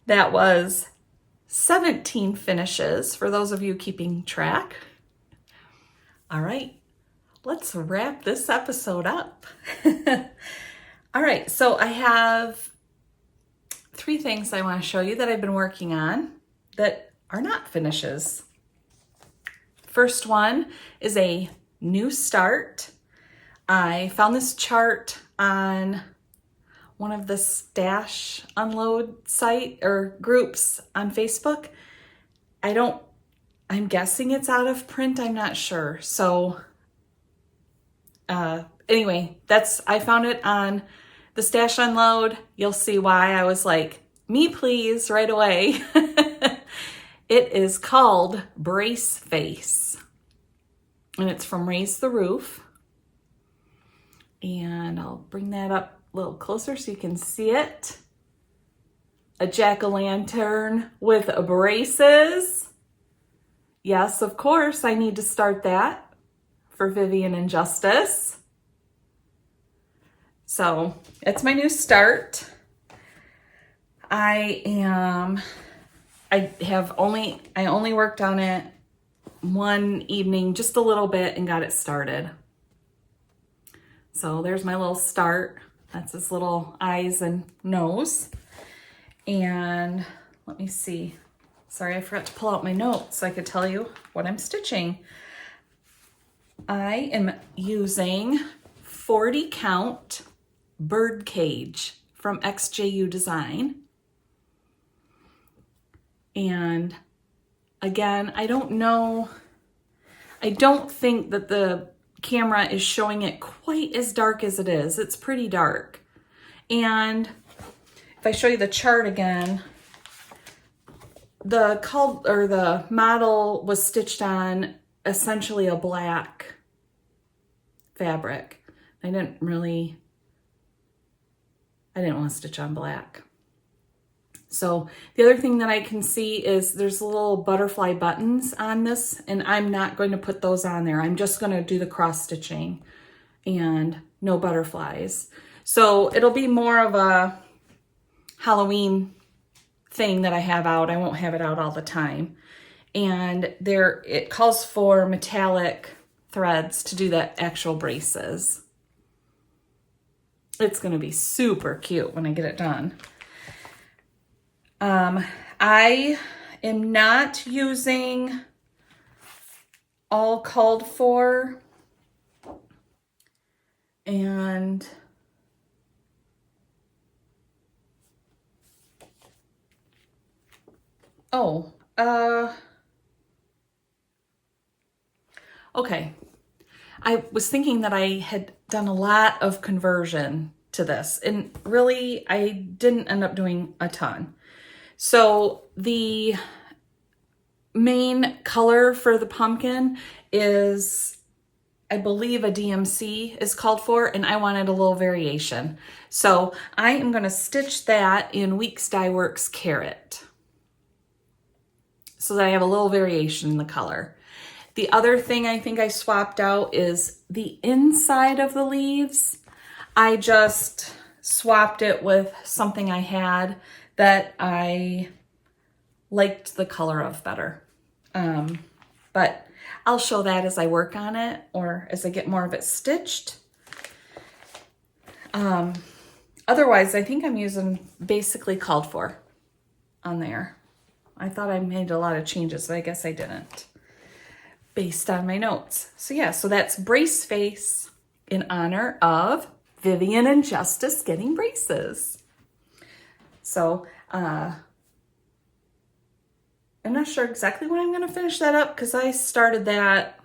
That was 17 finishes for those of you keeping track. All right, let's wrap this episode up. All right, so I have 3 things I want to show you that I've been working on that are not finishes. First one is a new start. I found this chart on one of the stash unload site or groups on Facebook. I'm guessing it's out of print, I'm not sure. So anyway, I found it on the stash unload. You'll see why I was like, me please, right away. It is called Brace Face, and it's from Raise the Roof. And I'll bring that up a little closer so you can see it. A jack-o'-lantern with braces. yes, of course, I need to start that for Vivian and Justice. So it's my new start. I only worked on it one evening, just a little bit, and got it started. So there's my little start. That's his little eyes and nose. And let me see. Sorry, I forgot to pull out my notes so I could tell you what I'm stitching. I am using 40 count bird cage from xJudesign. And again, I don't think that the camera is showing it quite as dark as it is. It's pretty dark. And if I show you the chart again, the model was stitched on essentially a black fabric. I didn't want to stitch on black. So the other thing that I can see is there's little butterfly buttons on this, and I'm not going to put those on there. I'm just going to do the cross stitching and no butterflies. So it'll be more of a Halloween thing that I have out. I won't have it out all the time. And it calls for metallic threads to do the actual braces. It's going to be super cute when I get it done. I am not using all called for, and okay. I was thinking that I had done a lot of conversion to this, and really I didn't end up doing a ton. So the main color for the pumpkin is, I believe, a DMC is called for, and I wanted a little variation. So I am going to stitch that in Weeks Dye Works Carrot so that I have a little variation in the color. The other thing I think I swapped out is the inside of the leaves. I just swapped it with something I had that I liked the color of better. But I'll show that as I work on it or as I get more of it stitched. Otherwise, I think I'm using basically called for on there. I thought I made a lot of changes, but I guess I didn't based on my notes. So yeah, so that's Brace Face in honor of Vivian and Justice getting braces. So I'm not sure exactly when I'm going to finish that up because I started that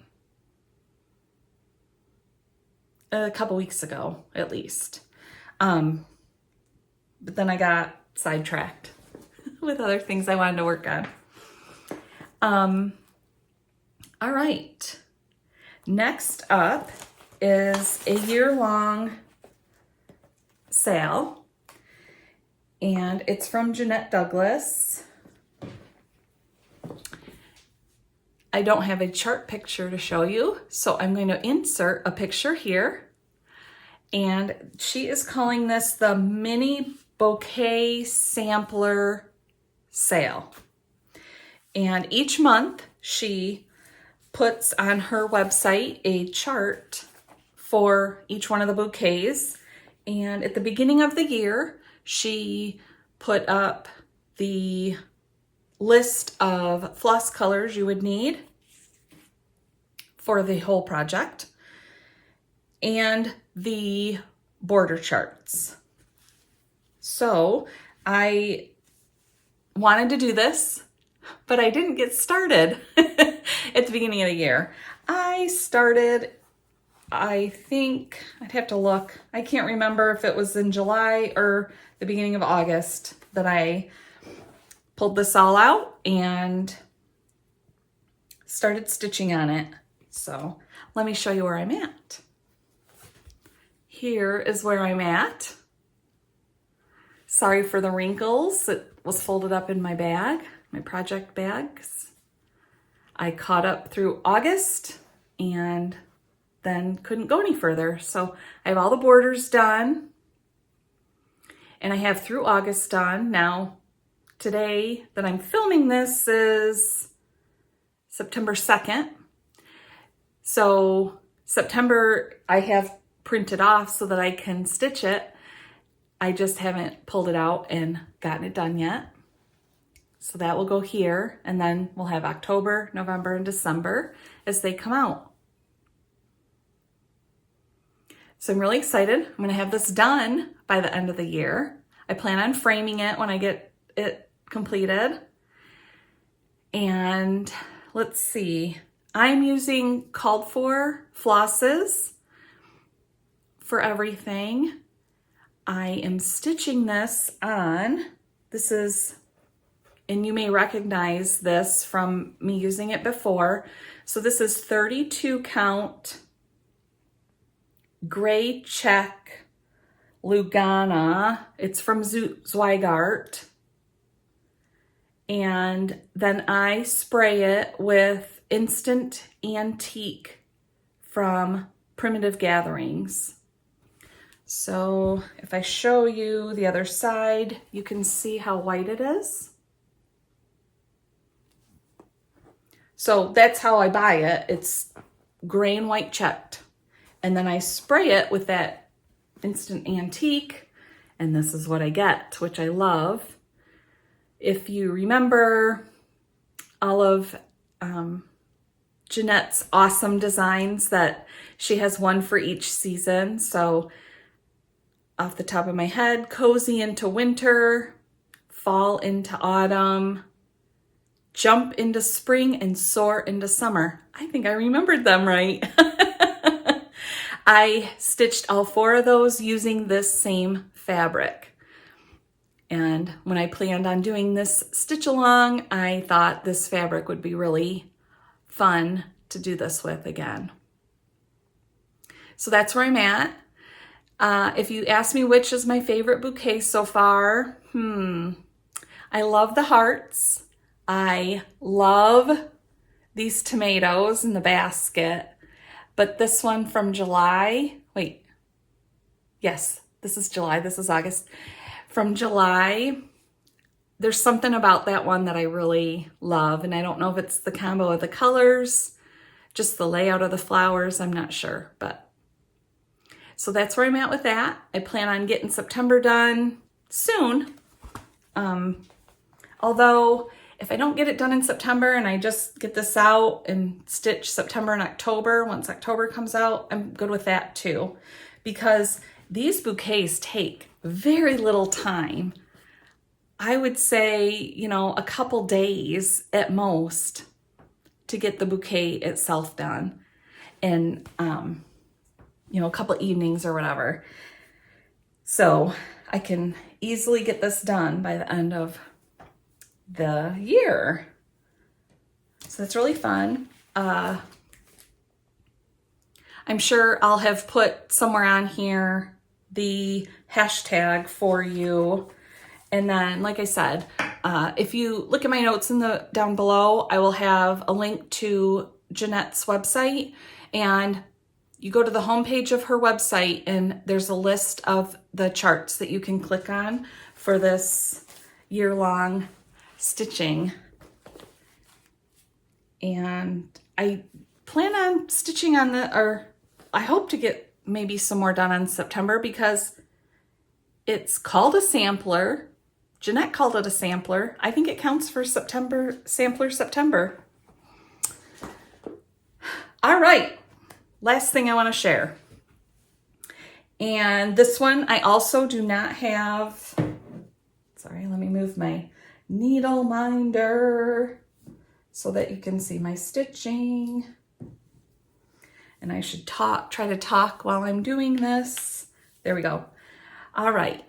a couple weeks ago at least. But then I got sidetracked with other things I wanted to work on. All right. Next up is a year-long sale, and it's from Jeannette Douglas. I don't have a chart picture to show you, so I'm going to insert a picture here. And she is calling this the Mini Bouquet Sampler Sale. And each month she puts on her website a chart for each one of the bouquets. And at the beginning of the year, she put up the list of floss colors you would need for the whole project and the border charts. So I wanted to do this, but I didn't get started at the beginning of the year. I started, I think, I'd have to look. I can't remember if it was in July or the beginning of August that I pulled this all out and started stitching on it. So let me show you where I'm at. Here is where I'm at. Sorry for the wrinkles. It was folded up in my bag, my project bags. I caught up through August and then couldn't go any further. So I have all the borders done and I have through August done. Now, today that I'm filming this is September 2nd. So September I have printed off so that I can stitch it. I just haven't pulled it out and gotten it done yet. So that will go here, and then we'll have October, November, and December as they come out. So I'm really excited. I'm gonna have this done by the end of the year. I plan on framing it when I get it completed. And let's see, I'm using called for flosses for everything. I am stitching this on, this is, and you may recognize this from me using it before. So this is 32 count gray check Lugana. It's from Zweigart. And then I spray it with Instant Antique from Primitive Gatherings. So if I show you the other side, you can see how white it is. So that's how I buy it. It's gray and white checked. And then I spray it with that Instant Antique, and this is what I get, which I love. If you remember all of Jeannette's awesome designs that she has one for each season. So off the top of my head, cozy into winter, fall into autumn, jump into spring, and soar into summer. I think I remembered them right. I stitched all 4 of those using this same fabric. And when I planned on doing this stitch along, I thought this fabric would be really fun to do this with again. So that's where I'm at. If you ask me which is my favorite bouquet so far, I love the hearts. I love these tomatoes in the basket, but this one from July, yes, this is July, this is August. From July, there's something about that one that I really love, and I don't know if it's the combo of the colors, just the layout of the flowers, I'm not sure, but so that's where I'm at with that. I plan on getting September done soon. Although if I don't get it done in September and I just get this out and stitch September and October, once October comes out, I'm good with that too. Because these bouquets take very little time. I would say, a couple days at most to get the bouquet itself done. And, a couple evenings or whatever. So I can easily get this done by the end of the year. So it's really fun. I'm sure I'll have put somewhere on here the hashtag for you. And then, like I said, if you look at my notes down below, I will have a link to Jeannette's website, and you go to the homepage of her website and there's a list of the charts that you can click on for this year-long stitching. And I plan on stitching on I hope to get maybe some more done on September because it's called a sampler. Jeannette called it a sampler. I think it counts for September, sampler September. All right. Last thing I want to share. And this one I also do not have, sorry, let me move my needle minder so that you can see my stitching. And I should try to talk while I'm doing this. There we go. All right.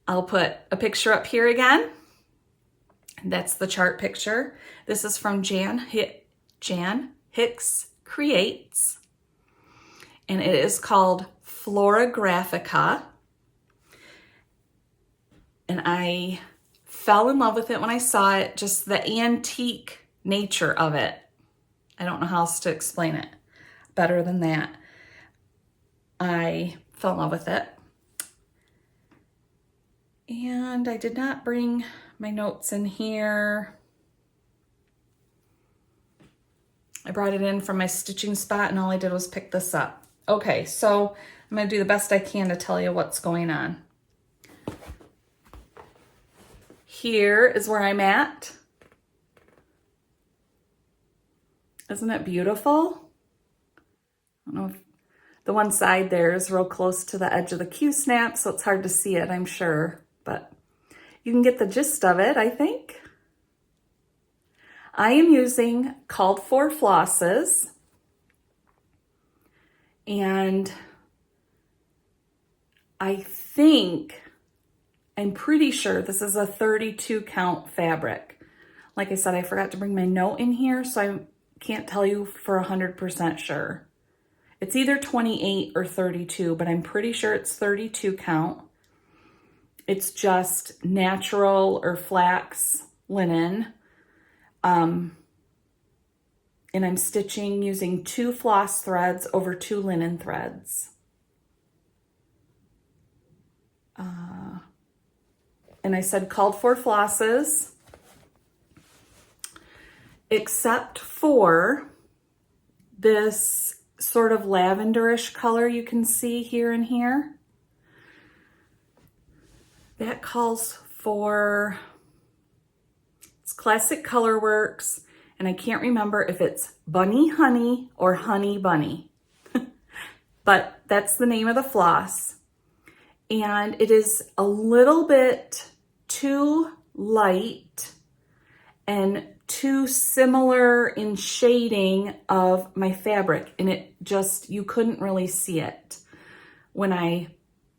I'll put a picture up here again. That's the chart picture. This is from Hicks Creates, and it is called Flora Graphica. And I fell in love with it when I saw it, just the antique nature of it. I don't know how else to explain it better than that. I fell in love with it. And I did not bring my notes in here. I brought it in from my stitching spot and all I did was pick this up. Okay, so I'm gonna do the best I can to tell you what's going on. Here is where I'm at. Isn't it beautiful? I don't know if the one side there is real close to the edge of the Q-snap, so it's hard to see it, I'm sure, but you can get the gist of it, I think. I am using called for flosses, and I'm pretty sure this is a 32 count fabric. Like I said, I forgot to bring my note in here, so I can't tell you for 100% sure. It's either 28 or 32, but I'm pretty sure it's 32 count. It's just natural or flax linen. And I'm stitching using 2 floss threads over 2 linen threads. And I said called for flosses, except for this sort of lavenderish color you can see here and here. That calls for, it's Classic Colorworks, and I can't remember if it's Bunny Honey or Honey Bunny, but that's the name of the floss. And it is a little bit too light and too similar in shading of my fabric, and it just, you couldn't really see it when I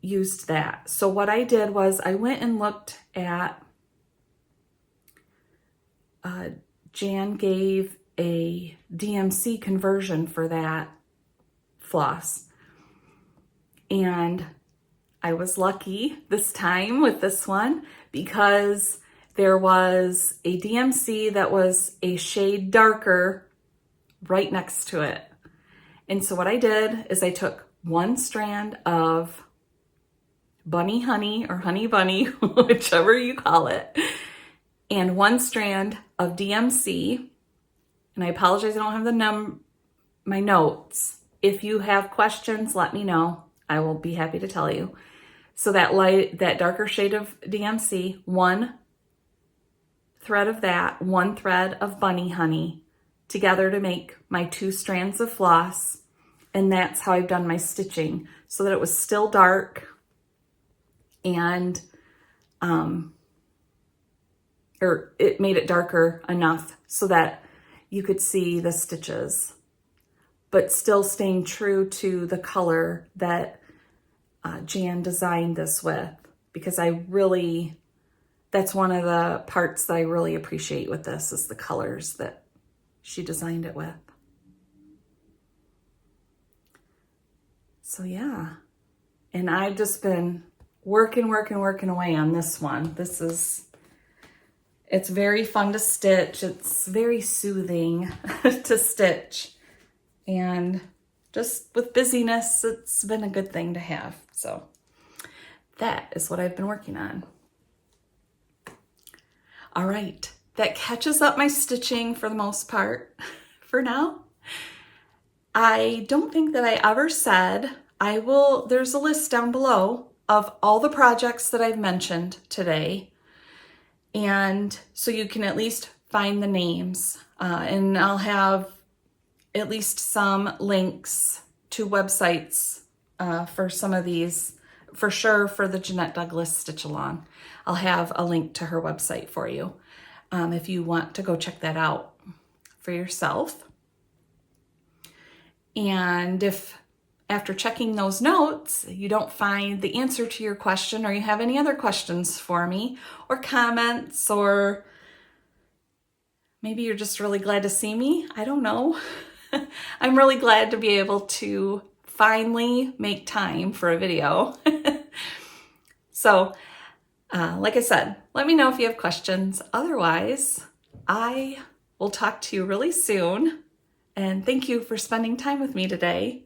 used that. So what I did was I went and looked at, Jan gave a DMC conversion for that floss, and I was lucky this time with this one because there was a DMC that was a shade darker right next to it. And so what I did is I took one strand of Bunny Honey or Honey Bunny, whichever you call it, and one strand of DMC. And I apologize, I don't have my notes. If you have questions, let me know. I will be happy to tell you. So that darker shade of DMC, one thread of that, one thread of Bunny Honey together to make my 2 strands of floss. And that's how I've done my stitching, so that it was still dark and, or it made it darker enough so that you could see the stitches, but still staying true to the color that Jan designed this with, because that's one of the parts that I really appreciate with this, is the colors that she designed it with. So yeah, and I've just been working away on this one. It's very fun to stitch. It's very soothing to stitch. And just with busyness, it's been a good thing to have. So that is what I've been working on. All right, that catches up my stitching for the most part for now. I don't think that I ever said, there's a list down below of all the projects that I've mentioned today. And so you can at least find the names, and I'll have at least some links to websites for some of these. For sure, for the Jeannette Douglas Stitch Along, I'll have a link to her website for you if you want to go check that out for yourself. And if after checking those notes, you don't find the answer to your question, or you have any other questions for me or comments, or maybe you're just really glad to see me, I don't know. I'm really glad to be able to finally make time for a video. So, like I said, let me know if you have questions. Otherwise, I We'll talk to you really soon. And thank you for spending time with me today.